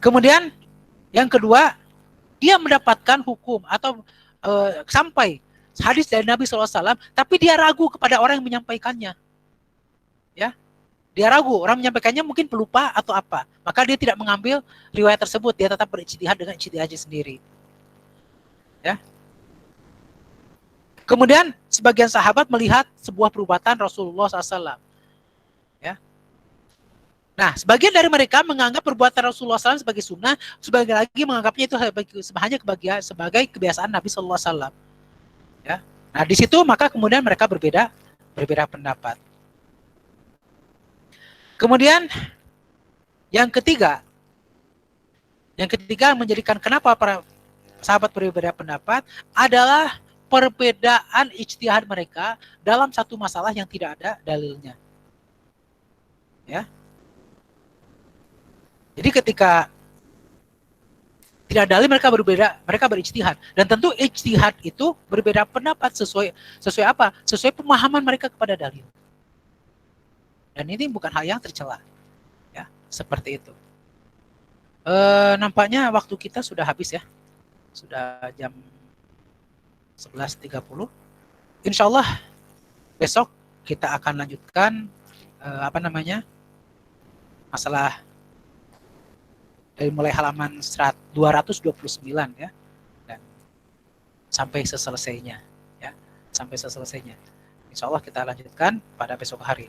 Kemudian yang kedua, dia mendapatkan hukum atau sampai hadis dari Nabi SAW, tapi dia ragu kepada orang yang menyampaikannya. Ya. Dia ragu, orang menyampaikannya mungkin pelupa atau apa. Maka dia tidak mengambil riwayat tersebut, dia tetap berijtihad dengan ijtihadnya sendiri. Ya. Kemudian sebagian sahabat melihat sebuah perbuatan Rasulullah SAW. Ya. Nah, sebagian dari mereka menganggap perbuatan Rasulullah SAW sebagai sunnah, sebagian lagi menganggapnya itu hanya sebagai kebiasaan Nabi SAW. Ya. Nah, di situ maka kemudian mereka berbeda pendapat. Kemudian yang ketiga menjadikan kenapa para sahabat berbeda pendapat adalah perbedaan ijtihad mereka dalam satu masalah yang tidak ada dalilnya. Ya. Jadi ketika tidak dalil mereka berijtihad, dan tentu ijtihad itu berbeda pendapat sesuai apa? Sesuai pemahaman mereka kepada dalil. Dan ini bukan hal yang tercela, ya, seperti itu. Nampaknya waktu kita sudah habis, ya, sudah jam 11.30. Insya Allah besok kita akan lanjutkan masalah dari mulai halaman 229, ya, dan sampai selesainya, ya, Insya Allah kita lanjutkan pada besok hari.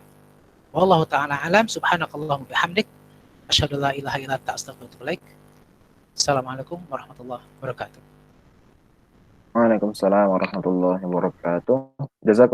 Wallahu ta'ala alam, subhanakallahumma bihamdik, asyhadu la ilaha illa anta astaghfiruka wa atubu ilaik. Assalamualaikum warahmatullahi wabarakatuh. Waalaikumsalam warahmatullahi wabarakatuh. Jazakumullah